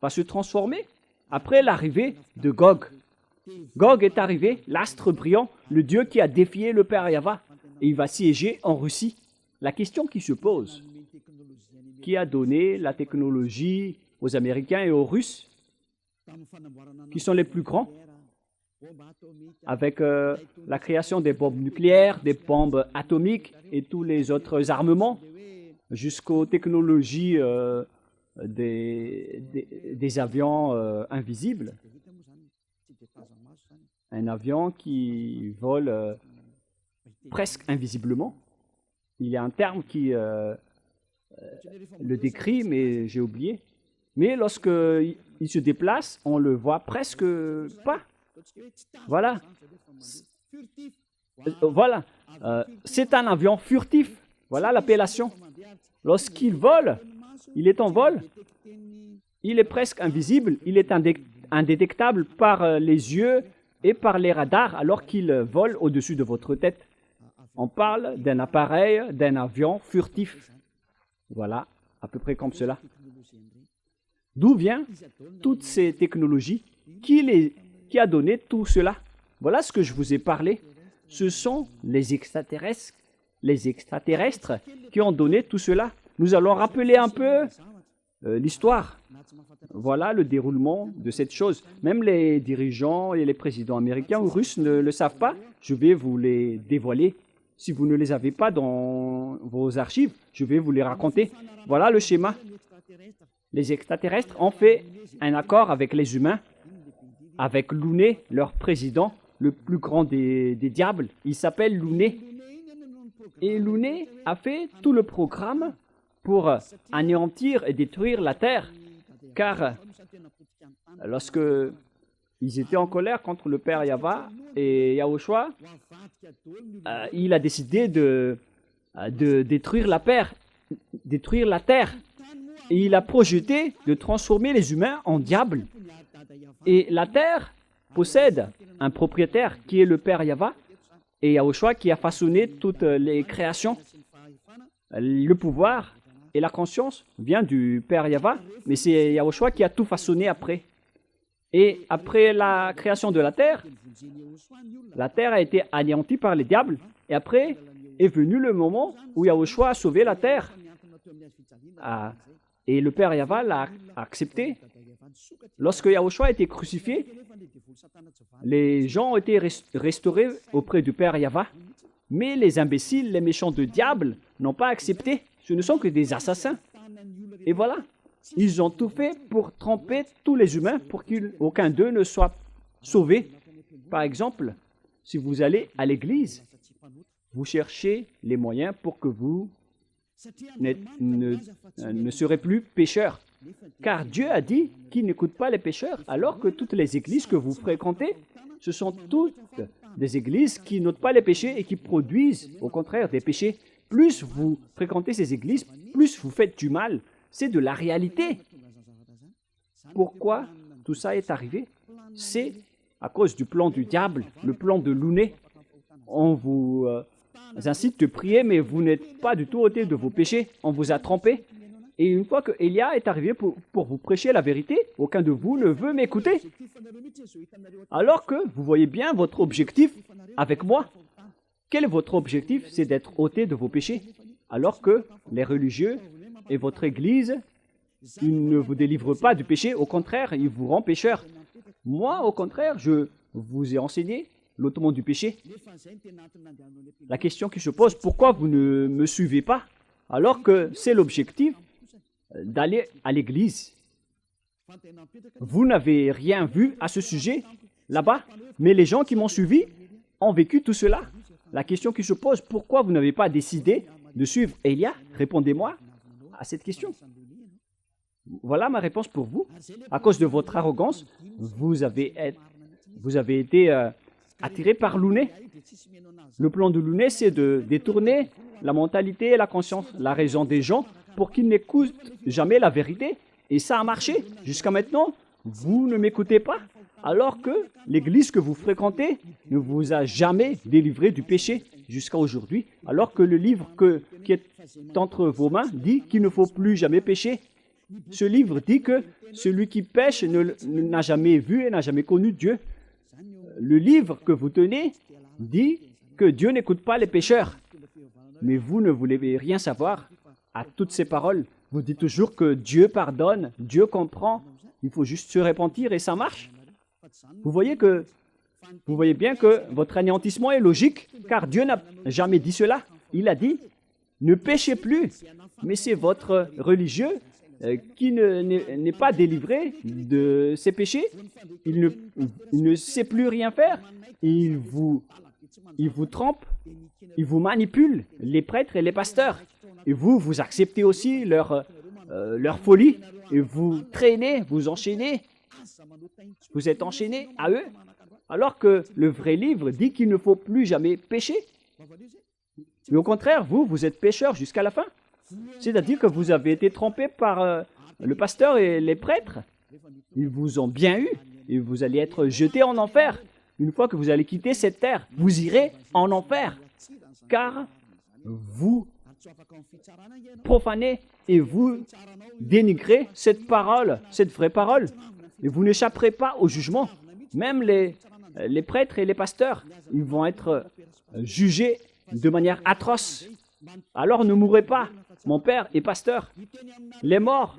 se transformer après l'arrivée de Gog. Gog est arrivé, l'astre brillant, le dieu qui a défié le Père Yahva, et il va siéger en Russie. La question qui se pose, qui a donné la technologie aux Américains et aux Russes, qui sont les plus grands, avec la création des bombes nucléaires, des bombes atomiques et tous les autres armements, jusqu'aux technologies des avions invisibles. Un avion qui vole presque invisiblement. Il y a un terme qui le décrit, mais j'ai oublié. Mais lorsqu'il se déplace, on le voit presque pas. Voilà. Voilà. C'est un avion furtif. Voilà l'appellation. Lorsqu'il vole, il est en vol. Il est presque invisible. Il est indétectable par les yeux et par les radars alors qu'il vole au-dessus de votre tête. On parle d'un appareil, d'un avion furtif. Voilà, à peu près comme cela. D'où viennent toutes ces technologies? Qui a donné tout cela? Voilà ce que je vous ai parlé. Ce sont les extraterrestres qui ont donné tout cela. Nous allons rappeler un peu l'histoire. Voilà le déroulement de cette chose. Même les dirigeants et les présidents américains ou russes ne le savent pas. Je vais vous les dévoiler. Si vous ne les avez pas dans vos archives, je vais vous les raconter. Voilà le schéma. Les extraterrestres ont fait un accord avec les humains, avec Luné, leur président, le plus grand des diables. Il s'appelle Luné. Et Luné a fait tout le programme pour anéantir et détruire la Terre. Car lorsque ils étaient en colère contre le père Yahva et Yahushua, il a décidé de détruire la terre. Et il a projeté de transformer les humains en diables. Et la terre possède un propriétaire qui est le père Yahva et Yahushua qui a façonné toutes les créations. Le pouvoir et la conscience vient du père Yahva, mais c'est Yahushua qui a tout façonné après. Et après la création de la terre a été anéantie par les diables. Et après est venu le moment où Yahushua a sauvé la terre. Et le père Yahva l'a accepté. Lorsque Yahushua a été crucifié, les gens ont été restaurés auprès du père Yahva. Mais les imbéciles, les méchants de diable n'ont pas accepté. Ce ne sont que des assassins. Et voilà. Ils ont tout fait pour tromper tous les humains pour qu'aucun d'eux ne soit sauvé. Par exemple, si vous allez à l'église, vous cherchez les moyens pour que vous ne serez plus pécheurs. Car Dieu a dit qu'il n'écoute pas les pécheurs, alors que toutes les églises que vous fréquentez, ce sont toutes des églises qui n'ôtent pas les péchés et qui produisent, au contraire, des péchés. Plus vous fréquentez ces églises, plus vous faites du mal. C'est de la réalité. Pourquoi tout ça est arrivé? C'est à cause du plan du diable, le plan de Luné. On vous incite de prier, mais vous n'êtes pas du tout ôté de vos péchés. On vous a trompé. Et une fois que Élia est arrivé pour vous prêcher la vérité, aucun de vous ne veut m'écouter. Alors que vous voyez bien votre objectif avec moi. Quel est votre objectif? C'est d'être ôté de vos péchés. Alors que les religieux et votre Église, ils ne vous délivrent pas du péché. Au contraire, ils vous rendent pécheurs. Moi, au contraire, je vous ai enseigné l'ôtement du péché. La question qui se pose, pourquoi vous ne me suivez pas alors que c'est l'objectif d'aller à l'église? Vous n'avez rien vu à ce sujet là-bas, mais les gens qui m'ont suivi ont vécu tout cela. La question qui se pose, pourquoi vous n'avez pas décidé de suivre Élia? Répondez-moi à cette question. Voilà ma réponse pour vous. À cause de votre arrogance, vous avez été attiré par Luné. Le plan de Luné, c'est de détourner la mentalité et la conscience, la raison des gens pour qu'ils n'écoutent jamais la vérité. Et ça a marché. Jusqu'à maintenant, vous ne m'écoutez pas, alors que l'église que vous fréquentez ne vous a jamais délivré du péché jusqu'à aujourd'hui, alors que le livre qui est entre vos mains dit qu'il ne faut plus jamais pécher. Ce livre dit que celui qui pêche n'a jamais vu et n'a jamais connu Dieu. Le livre que vous tenez dit que Dieu n'écoute pas les pécheurs. Mais vous ne voulez rien savoir à toutes ces paroles. Vous dites toujours que Dieu pardonne, Dieu comprend, il faut juste se repentir et ça marche. Vous voyez bien que votre anéantissement est logique, car Dieu n'a jamais dit cela. Il a dit, ne péchez plus. Mais c'est votre religieux qui n'est pas délivré de ses péchés. Il ne sait plus rien faire. Il vous trompe, il vous manipule, les prêtres et les pasteurs. Et vous acceptez aussi leur folie. Et vous traînez, vous enchaînez. Vous êtes enchaînés à eux. Alors que le vrai livre dit qu'il ne faut plus jamais pécher. Mais au contraire, vous êtes pécheurs jusqu'à la fin. C'est-à-dire que vous avez été trompés par le pasteur et les prêtres. Ils vous ont bien eu et vous allez être jetés en enfer. Une fois que vous allez quitter cette terre, vous irez en enfer. Car vous profanez et vous dénigrez cette parole, cette vraie parole. Et vous n'échapperez pas au jugement. Même les prêtres et les pasteurs, ils vont être jugés de manière atroce. Alors ne mourrez pas mon père est pasteur. Les morts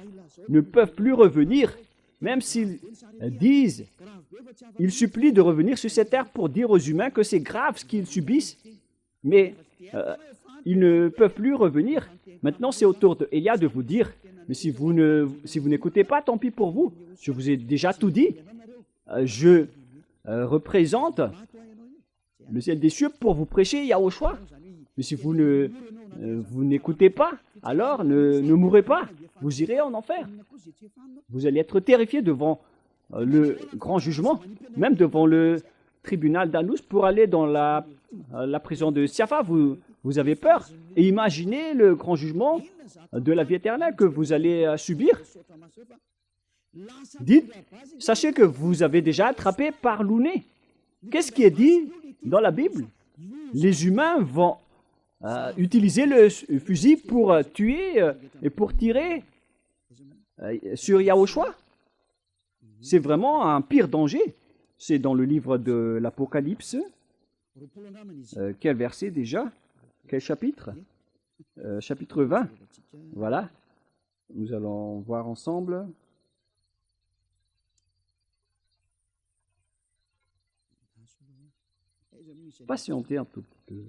ne peuvent plus revenir, même s'ils disent, ils supplient de revenir sur cette terre pour dire aux humains que c'est grave ce qu'ils subissent, mais ils ne peuvent plus revenir. Maintenant, c'est au tour d'Élia de vous dire, mais si vous n'écoutez pas, tant pis pour vous. Je vous ai déjà tout dit. Je représente le ciel des cieux pour vous prêcher Yahushua. Mais si vous n'écoutez pas, alors ne mourrez pas. Vous irez en enfer. Vous allez être terrifiés devant le grand jugement, même devant le tribunal d'Anous pour aller dans la prison de Siafa. Vous avez peur. Et imaginez le grand jugement de la vie éternelle que vous allez subir. Dites, sachez que vous avez déjà attrapé par l'ouné. Qu'est-ce qui est dit dans la Bible? Les humains vont utiliser le fusil pour tuer et pour tirer sur Yahushua. C'est vraiment un pire danger. C'est dans le livre de l'Apocalypse. Quel verset déjà? Quel chapitre? Chapitre 20. Voilà. Nous allons voir ensemble. Patientez un tout petit peu.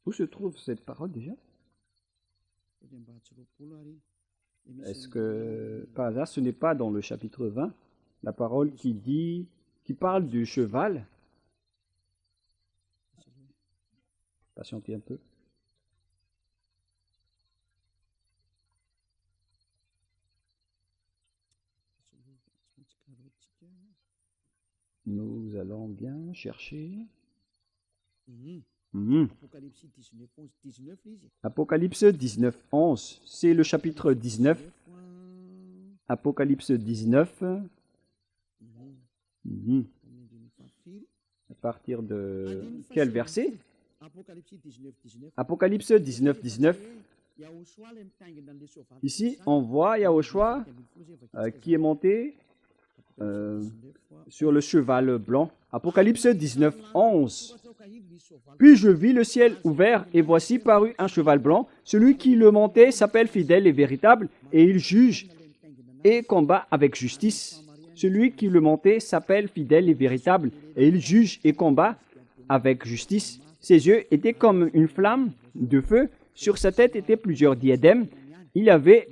Où se trouve cette parole déjà? Est-ce que par hasard ce n'est pas dans le chapitre 20 la parole qui parle du cheval? Patientez un peu. Nous allons bien chercher. Apocalypse 19, 11. C'est le chapitre 19. Apocalypse 19. À partir de quel verset? Apocalypse 19, 19. Ici, on voit Yahushua qui est monté sur le cheval blanc. Apocalypse 19, 11. Puis je vis le ciel ouvert, et voici parut un cheval blanc. Celui qui le montait s'appelle fidèle et véritable, et il juge et combat avec justice. Celui qui le montait s'appelle fidèle et véritable, et il juge et combat avec justice. Ses yeux étaient comme une flamme de feu. Sur sa tête étaient plusieurs diadèmes. Il avait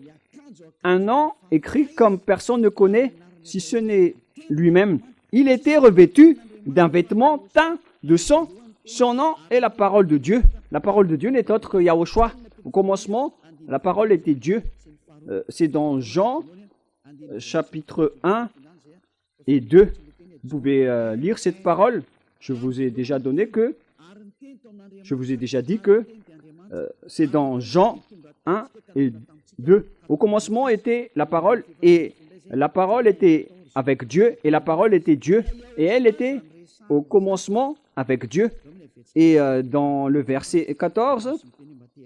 un nom écrit comme personne ne connaît, si ce n'est lui-même. Il était revêtu d'un vêtement teint de sang. Son nom est la parole de Dieu. La parole de Dieu n'est autre que Yahushua. Au commencement, la parole était Dieu. C'est dans Jean, chapitre 1 et 2. Vous pouvez lire cette parole. Je vous ai déjà dit que c'est dans Jean 1 et 2. Au commencement était la parole, et la parole était avec Dieu, et la parole était Dieu, et elle était au commencement avec Dieu. Et dans le verset 14,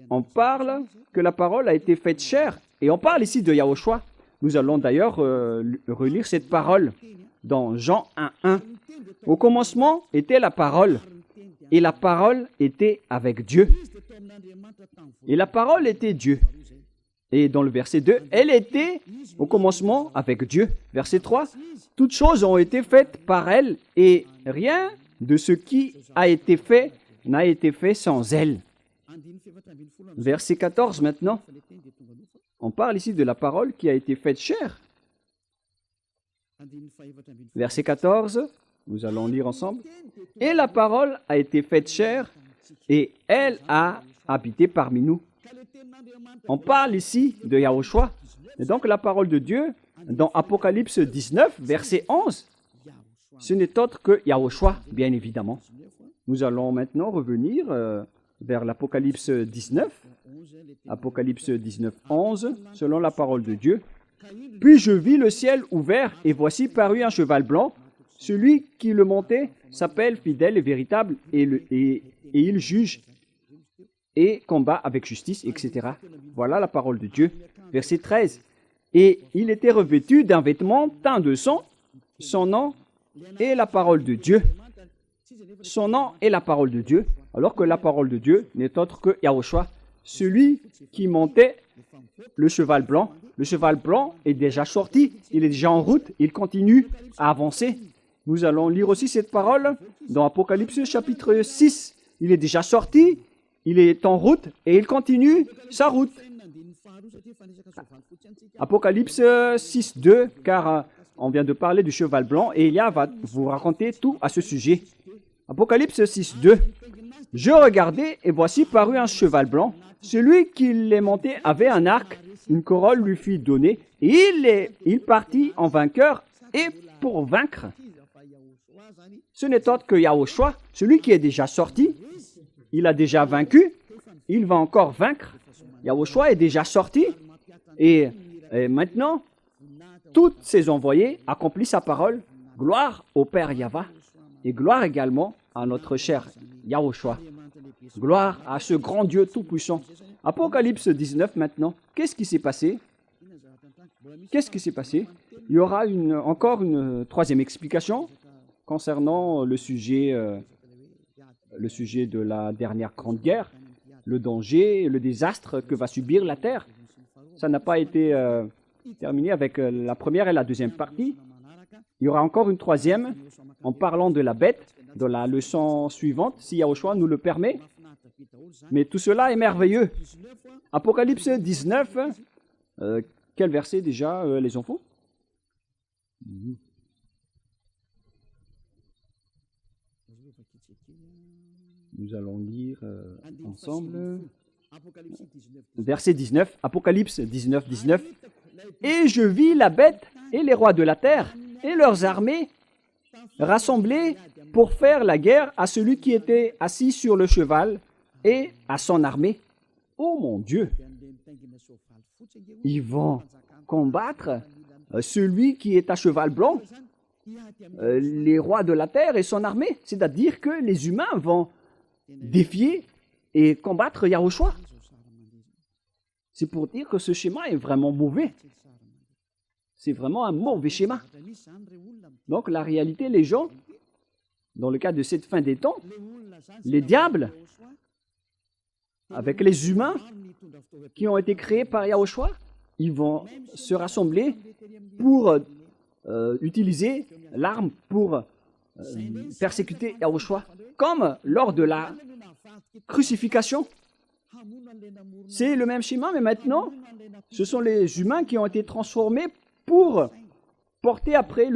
on parle que la parole a été faite chair, et on parle ici de Yahushua. Nous allons d'ailleurs relire cette parole dans Jean 1, 1. Au commencement était la parole, et la parole était avec Dieu. Et la parole était Dieu. Et dans le verset 2, elle était au commencement avec Dieu. Verset 3, toutes choses ont été faites par elle, et rien de ce qui a été fait n'a été fait sans elle. Verset 14 maintenant. On parle ici de la parole qui a été faite chair. Verset 14, nous allons lire ensemble. Et la parole a été faite chair, et elle a habité parmi nous. On parle ici de Yahushua. Et donc la parole de Dieu, dans Apocalypse 19, verset 11, ce n'est autre que Yahushua, bien évidemment. Nous allons maintenant revenir vers l'Apocalypse 19. Apocalypse 19, 11, selon la parole de Dieu. Puis je vis le ciel ouvert, et voici parut un cheval blanc. Celui qui le montait s'appelle fidèle et véritable, et il juge et combat avec justice, etc. Voilà la parole de Dieu. Verset 13. Et il était revêtu d'un vêtement teint de sang. Son nom est la parole de Dieu. Son nom est la parole de Dieu, alors que la parole de Dieu n'est autre que Yahushua. celui qui montait le cheval blanc. Le cheval blanc est déjà sorti, il est déjà en route, il continue à avancer. Nous allons lire aussi cette parole dans Apocalypse chapitre 6. Il est déjà sorti, il est en route et il continue sa route. Apocalypse 6, 2, car on vient de parler du cheval blanc et Élia va vous raconter tout à ce sujet. Apocalypse 6, 2. Je regardais et voici parut un cheval blanc. Celui qui les montait avait un arc, une corolle lui fut donnée et il partit en vainqueur et pour vaincre. Ce n'est autre que Yahushua, celui qui est déjà sorti. Il a déjà vaincu, il va encore vaincre. Yahushua est déjà sorti et maintenant, tous ses envoyés accomplissent sa parole. Gloire au Père Yahva et gloire également à notre cher Yahushua. Gloire à ce grand Dieu tout-puissant. Apocalypse 19 maintenant. Qu'est-ce qui s'est passé? Qu'est-ce qui s'est passé? Il y aura encore une troisième explication concernant le sujet de la dernière grande guerre, le danger et le désastre que va subir la terre. Ça n'a pas été terminé avec la première et la deuxième partie. Il y aura encore une troisième en parlant de la bête dans la leçon suivante, si Yahushua nous le permet. Mais tout cela est merveilleux. Apocalypse 19, quel verset déjà, les enfants? Nous allons lire ensemble. Verset 19, Apocalypse 19, 19. Et je vis la bête et les rois de la terre et leurs armées rassemblés pour faire la guerre à celui qui était assis sur le cheval et à son armée. Oh mon Dieu! Ils vont combattre celui qui est à cheval blanc, les rois de la terre et son armée. C'est-à-dire que les humains vont défier et combattre Yahushua. C'est pour dire que ce schéma est vraiment mauvais. C'est vraiment un mauvais schéma. Donc la réalité, les gens, dans le cas de cette fin des temps, les diables, avec les humains qui ont été créés par Yahushua, ils vont se rassembler pour utiliser l'arme pour persécuter Yahushua, comme lors de la crucifixion. C'est le même schéma, mais maintenant, ce sont les humains qui ont été transformés pour porter après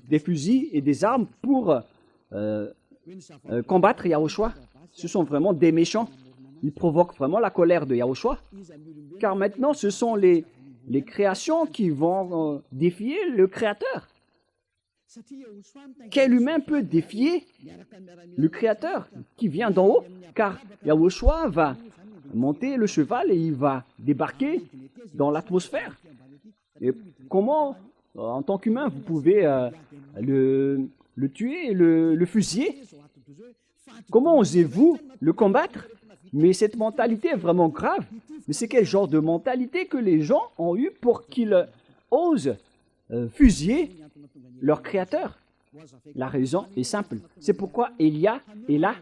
des fusils et des armes pour combattre Yahushua. Ce sont vraiment des méchants. Ils provoquent vraiment la colère de Yahushua. Car maintenant, ce sont les créations qui vont défier le Créateur. Quel humain peut défier le Créateur qui vient d'en haut? Car Yahushua va monter le cheval et il va débarquer dans l'atmosphère. Et comment, en tant qu'humain, vous pouvez le tuer, le fusiller? Comment osez-vous le combattre? Mais cette mentalité est vraiment grave. Mais c'est quel genre de mentalité que les gens ont eu pour qu'ils osent fusiller leur Créateur? La raison est simple. C'est pourquoi Élia est là.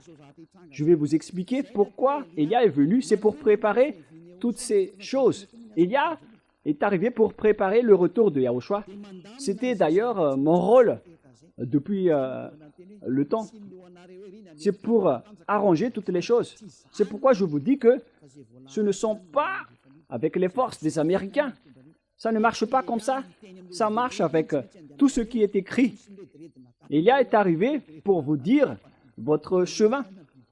Je vais vous expliquer pourquoi Élia est venu. C'est pour préparer toutes ces choses. Élia est arrivé pour préparer le retour de Yahushua. C'était d'ailleurs mon rôle depuis le temps. C'est pour arranger toutes les choses. C'est pourquoi je vous dis que ce ne sont pas avec les forces des Américains. Ça ne marche pas comme ça. Ça marche avec tout ce qui est écrit. Élia est arrivé pour vous dire votre chemin.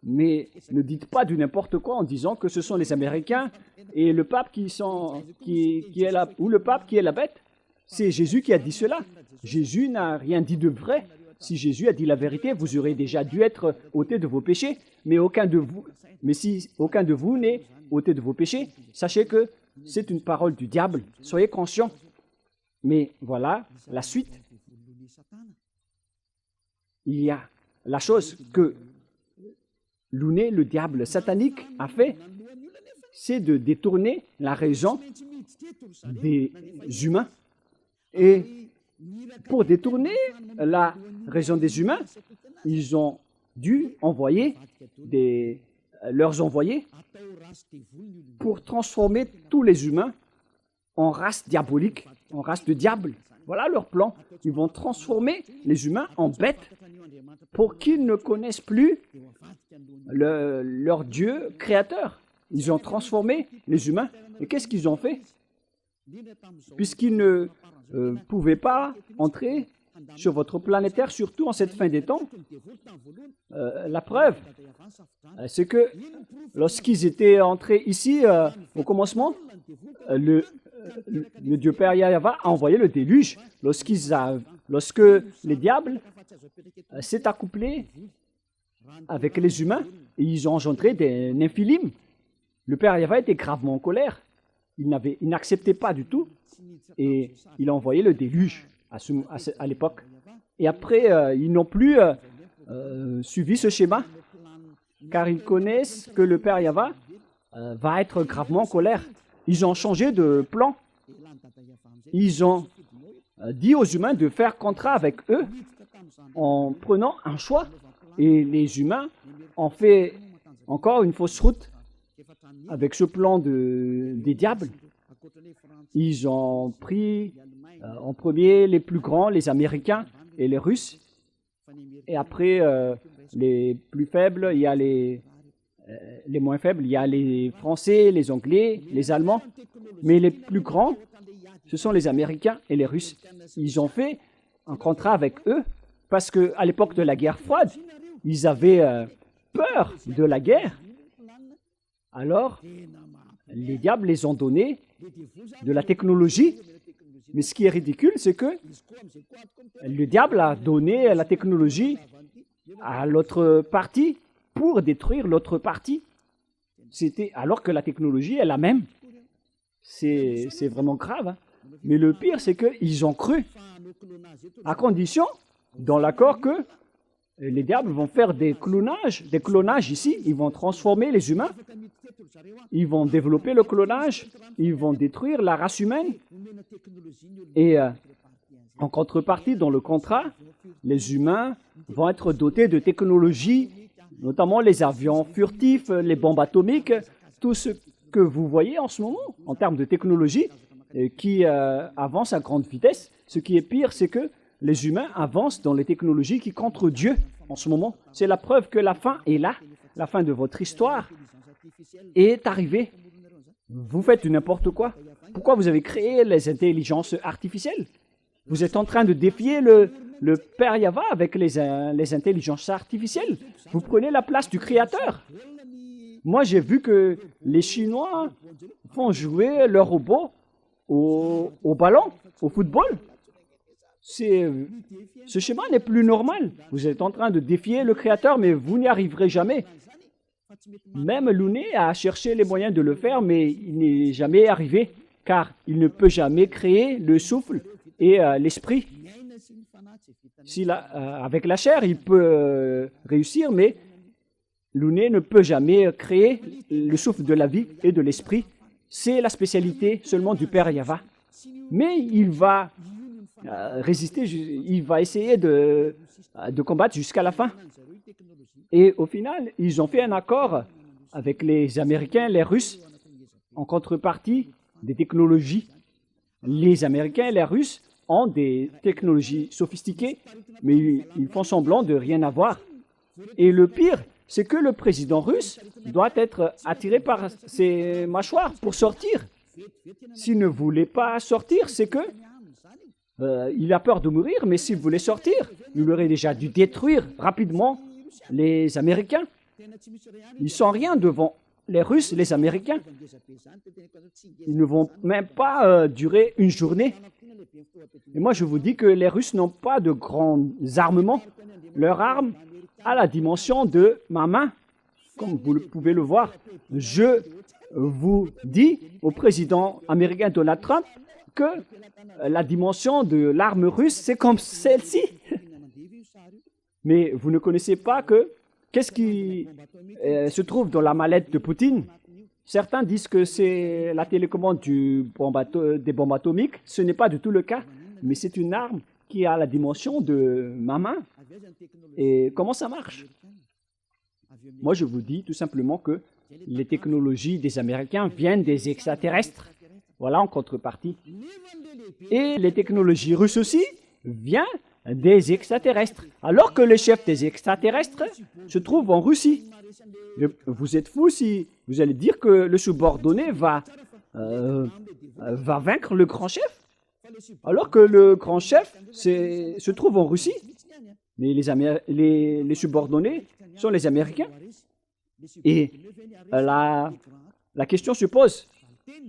Mais ne dites pas du n'importe quoi en disant que ce sont les Américains et le pape qui est là, ou le pape qui est la bête. C'est Jésus qui a dit cela. Jésus n'a rien dit de vrai. Si Jésus a dit la vérité, vous aurez déjà dû être ôté de vos péchés. Mais si aucun de vous n'est ôté de vos péchés, sachez que c'est une parole du diable. Soyez conscients. Mais voilà la suite. Il y a la chose que Louné, le diable satanique, a fait, c'est de détourner la raison des humains. Et pour détourner la raison des humains, ils ont dû envoyer des leur envoyer pour transformer tous les humains en race diabolique, en race de diable. Voilà leur plan. Ils vont transformer les humains en bêtes pour qu'ils ne connaissent plus leur Dieu créateur. Ils ont transformé les humains. Et qu'est-ce qu'ils ont fait? Puisqu'ils ne pouvaient pas entrer sur votre planète Terre, surtout en cette fin des temps. La preuve, c'est que lorsqu'ils étaient entrés ici au commencement, le Dieu Père Yahweh a envoyé le déluge. Lorsque les diables s'est accouplé avec les humains, et ils ont engendré des Néphilim. Le Père Yahweh était gravement en colère. Il n'acceptait pas du tout. Et il a envoyé le déluge à l'époque. Et après, ils n'ont plus suivi ce schéma, car ils connaissent que le Père Yahweh va être gravement en colère. Ils ont changé de plan. Ils ont dit aux humains de faire contrat avec eux en prenant un choix. Et les humains ont fait encore une fausse route avec ce plan des diables. Ils ont pris en premier les plus grands, les Américains et les Russes. Et après, les plus faibles, il y a les moins faibles, il y a les Français, les Anglais, les Allemands. Mais les plus grands, ce sont les Américains et les Russes. Ils ont fait un contrat avec eux parce qu'à l'époque de la guerre froide, ils avaient peur de la guerre. Alors, les diables les ont donné de la technologie. Mais ce qui est ridicule, c'est que le diable a donné la technologie à l'autre partie pour détruire l'autre partie. Alors que la technologie est la même. C'est vraiment grave. Hein. Mais le pire, c'est qu'ils ont cru, à condition, dans l'accord, que les diables vont faire des clonages ici. Ils vont transformer les humains. Ils vont développer le clonage. Ils vont détruire la race humaine. Et en contrepartie, dans le contrat, les humains vont être dotés de technologies, notamment les avions furtifs, les bombes atomiques, tout ce que vous voyez en ce moment en termes de technologie qui avance à grande vitesse. Ce qui est pire, c'est que les humains avancent dans les technologies qui contre Dieu en ce moment. C'est la preuve que la fin est là. La fin de votre histoire est arrivée. Vous faites du n'importe quoi. Pourquoi vous avez créé les intelligences artificielles? Vous êtes en train de défier le Père Yahweh avec les intelligences artificielles. Vous prenez la place du Créateur. Moi, j'ai vu que les Chinois font jouer leurs robots au ballon, au football. Ce schéma n'est plus normal. Vous êtes en train de défier le Créateur, mais vous n'y arriverez jamais. Même Louné a cherché les moyens de le faire, mais il n'est jamais arrivé, car il ne peut jamais créer le souffle et l'esprit. Avec la chair, il peut réussir, mais Louné ne peut jamais créer le souffle de la vie et de l'esprit. C'est la spécialité seulement du Père Yahweh. Mais il va résister, il va essayer de combattre jusqu'à la fin. Et au final, ils ont fait un accord avec les Américains, les Russes, en contrepartie des technologies. Les Américains et les Russes ont des technologies sophistiquées, mais ils font semblant de rien avoir. Et le pire, c'est que le président russe doit être attiré par ses mâchoires pour sortir. S'il ne voulait pas sortir, c'est que il a peur de mourir, mais s'il voulait sortir, il aurait déjà dû détruire rapidement les Américains. Ils sont rien devant les Russes, les Américains. Ils ne vont même pas durer une journée. Et moi, je vous dis que les Russes n'ont pas de grands armements. Leur arme a la dimension de ma main, comme vous pouvez le voir. Je vous dis au président américain Donald Trump que la dimension de l'arme russe, c'est comme celle-ci. Mais vous ne connaissez pas qu'est-ce qui se trouve dans la mallette de Poutine. Certains disent que c'est la télécommande des bombes atomiques. Ce n'est pas du tout le cas, mais c'est une arme qui a la dimension de ma main. Et comment ça marche? Moi, je vous dis tout simplement que les technologies des Américains viennent des extraterrestres. Voilà, en contrepartie. Et les technologies russes aussi viennent des extraterrestres. Alors que le chef des extraterrestres se trouve en Russie. Vous êtes fous si vous allez dire que le subordonné va vaincre le grand chef, alors que le grand chef se trouve en Russie. Mais les subordonnés sont les Américains. Et la question se pose,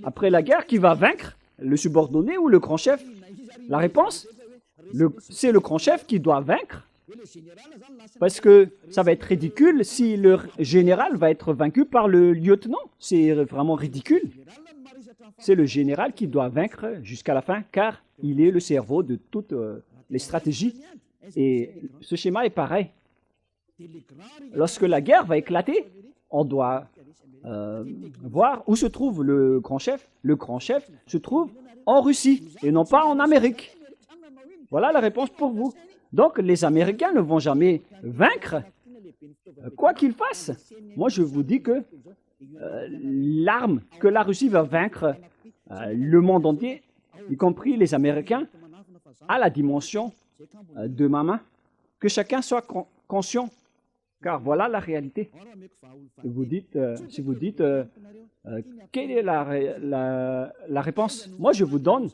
après la guerre, qui va vaincre, le subordonné ou le grand chef? La réponse, c'est le grand chef qui doit vaincre. Parce que ça va être ridicule si le général va être vaincu par le lieutenant. C'est vraiment ridicule. C'est le général qui doit vaincre jusqu'à la fin, car il est le cerveau de toutes les stratégies. Et ce schéma est pareil. Lorsque la guerre va éclater, on doit voir où se trouve le grand chef. Le grand chef se trouve en Russie et non pas en Amérique. Voilà la réponse pour vous. Donc, les Américains ne vont jamais vaincre, quoi qu'ils fassent. Moi, je vous dis que l'arme que la Russie va vaincre le monde entier, y compris les Américains, a la dimension de ma main. Que chacun soit conscient, car voilà la réalité. Si vous dites, quelle est la réponse? Moi, je vous donne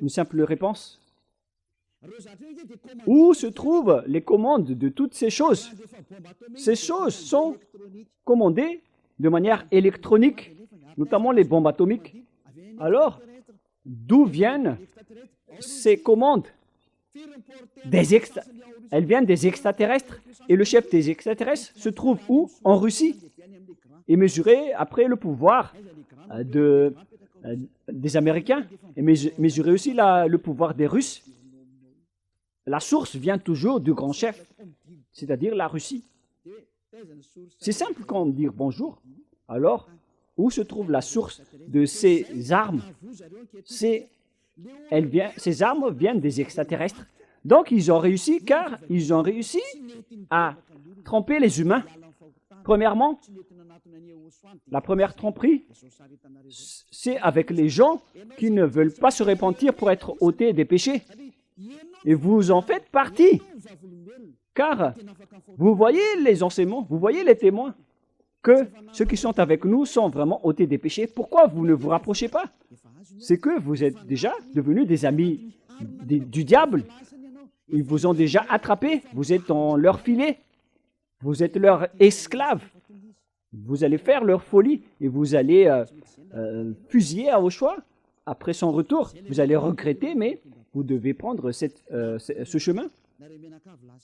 une simple réponse. Où se trouvent les commandes de toutes ces choses? Ces choses sont commandées de manière électronique, notamment les bombes atomiques. Alors, d'où viennent ces commandes? Elles viennent des extraterrestres. Et le chef des extraterrestres se trouve où? En Russie. Et mesurer après le pouvoir des Américains. Et mesurer aussi le pouvoir des Russes. La source vient toujours du grand chef, c'est-à-dire la Russie. C'est simple comme dire bonjour. Alors, où se trouve la source de ces armes? Ces armes viennent des extraterrestres. Donc, ils ont réussi car ils ont réussi à tromper les humains. Premièrement, la première tromperie, c'est avec les gens qui ne veulent pas se repentir pour être ôtés des péchés. Et vous en faites partie, car vous voyez les enseignements, vous voyez les témoins, que ceux qui sont avec nous sont vraiment ôtés des péchés. Pourquoi vous ne vous rapprochez pas? C'est que vous êtes déjà devenus des amis du diable. Ils vous ont déjà attrapés, vous êtes dans leur filet, vous êtes leurs esclaves. Vous allez faire leur folie et vous allez fusiller à vos choix. Après son retour, vous allez regretter, mais vous devez prendre ce chemin.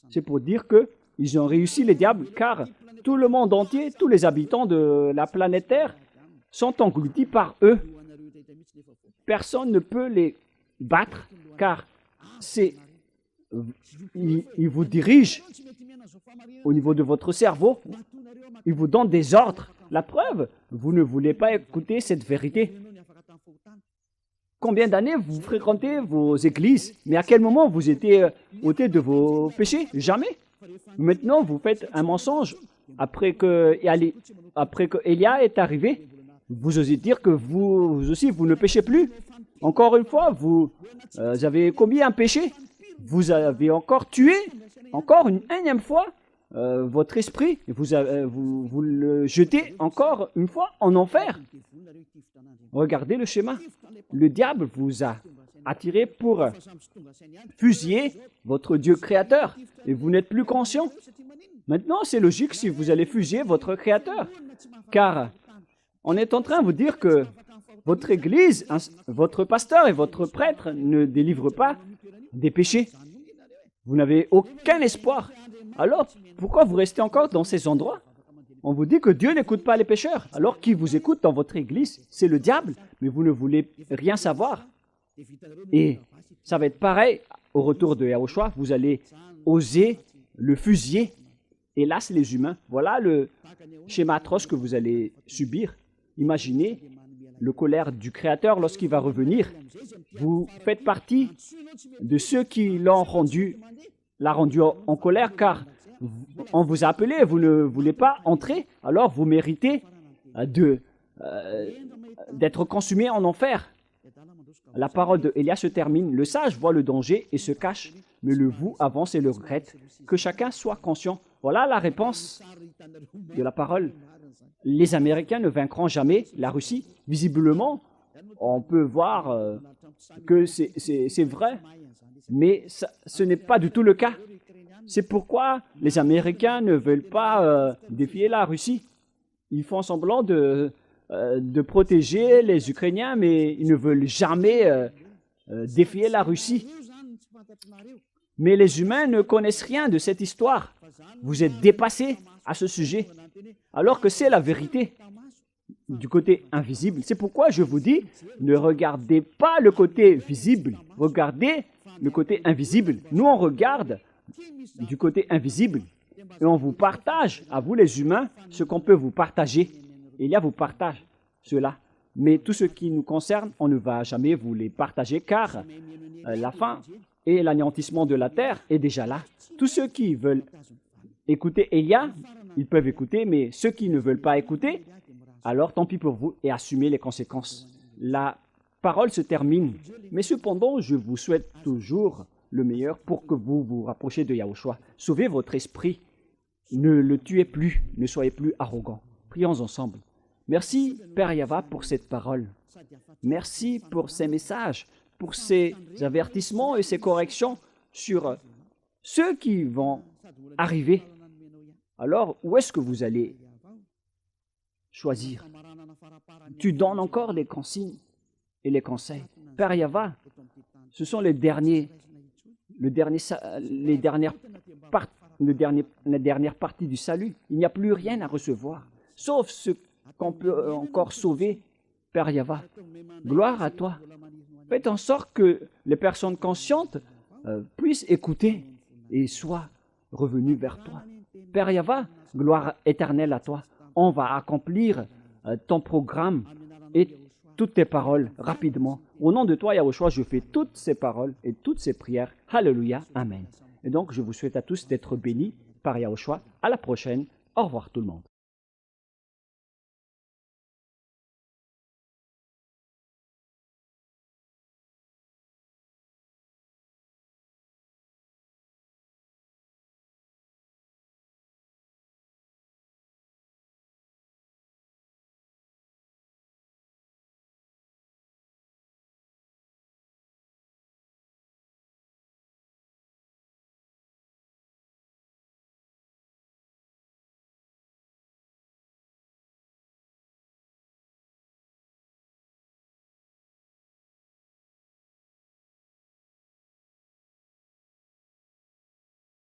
C'est pour dire qu'ils ont réussi les diables, car tout le monde entier, tous les habitants de la planète Terre sont engloutis par eux. Personne ne peut les battre, car ils vous dirigent au niveau de votre cerveau. Ils vous donnent des ordres. La preuve, vous ne voulez pas écouter cette vérité. Combien d'années vous fréquentez vos églises? Mais à quel moment vous étiez ôté de vos péchés? Jamais. Maintenant, vous faites un mensonge. Après que Élia est arrivé, vous osez dire que vous aussi, vous ne péchez plus. Encore une fois, vous avez commis un péché. Vous avez encore tué, encore une énième fois, votre esprit. Et vous le jetez encore une fois en enfer. Regardez le schéma. Le diable vous a attiré pour fusiller votre Dieu créateur. Et vous n'êtes plus conscient. Maintenant, c'est logique si vous allez fusiller votre créateur. Car on est en train de vous dire que votre église, votre pasteur et votre prêtre ne délivrent pas des péchés. Vous n'avez aucun espoir. Alors, pourquoi vous restez encore dans ces endroits? On vous dit que Dieu n'écoute pas les pécheurs. Alors, qui vous écoute dans votre église? C'est le diable, mais vous ne voulez rien savoir. Et ça va être pareil au retour de Yahushua. Vous allez oser le fusiller. Hélas, les humains. Voilà le schéma atroce que vous allez subir. Imaginez le colère du Créateur lorsqu'il va revenir. Vous faites partie de ceux qui l'a rendu en colère, car On vous a appelé, vous ne voulez pas entrer, alors vous méritez d'être consumé en enfer. La parole de Élia se termine. Le sage voit le danger et se cache, mais le vous avance et le regrette. Que chacun soit conscient. Voilà la réponse de la parole. Les Américains ne vaincront jamais la Russie. Visiblement, on peut voir que c'est vrai, mais ce n'est pas du tout le cas. C'est pourquoi les Américains ne veulent pas défier la Russie. Ils font semblant de protéger les Ukrainiens, mais ils ne veulent jamais défier la Russie. Mais les humains ne connaissent rien de cette histoire. Vous êtes dépassés à ce sujet, alors que c'est la vérité du côté invisible. C'est pourquoi je vous dis, ne regardez pas le côté visible, regardez le côté invisible. Nous, on regarde du côté invisible et on vous partage, à vous les humains, ce qu'on peut vous partager. Élia vous partage cela. Mais tout ce qui nous concerne, on ne va jamais vous les partager car la fin et l'anéantissement de la terre est déjà là. Tous ceux qui veulent écouter Élia, ils peuvent écouter, mais ceux qui ne veulent pas écouter, alors tant pis pour vous et assumez les conséquences. La parole se termine, mais cependant, je vous souhaite toujours le meilleur pour que vous vous rapprochiez de Yahushua. Sauvez votre esprit, ne le tuez plus, ne soyez plus arrogant. Prions ensemble. Merci, Père Yahva, pour cette parole. Merci pour ces messages, pour ces avertissements et ces corrections sur ceux qui vont arriver. Alors, où est-ce que vous allez choisir? Tu donnes encore les consignes et les conseils. Père Yahva, ce sont la dernière partie du salut. Il n'y a plus rien à recevoir, sauf ce qu'on peut encore sauver, Père Yahva. Gloire à toi. Faites en sorte que les personnes conscientes puissent écouter et soient revenues vers toi. Père Yahva, gloire éternelle à toi. On va accomplir ton programme et toutes tes paroles rapidement. Au nom de toi, Yahushua, je fais toutes ces paroles et toutes ces prières. Alléluia. Amen. Et donc, je vous souhaite à tous d'être bénis par Yahushua. À la prochaine. Au revoir tout le monde.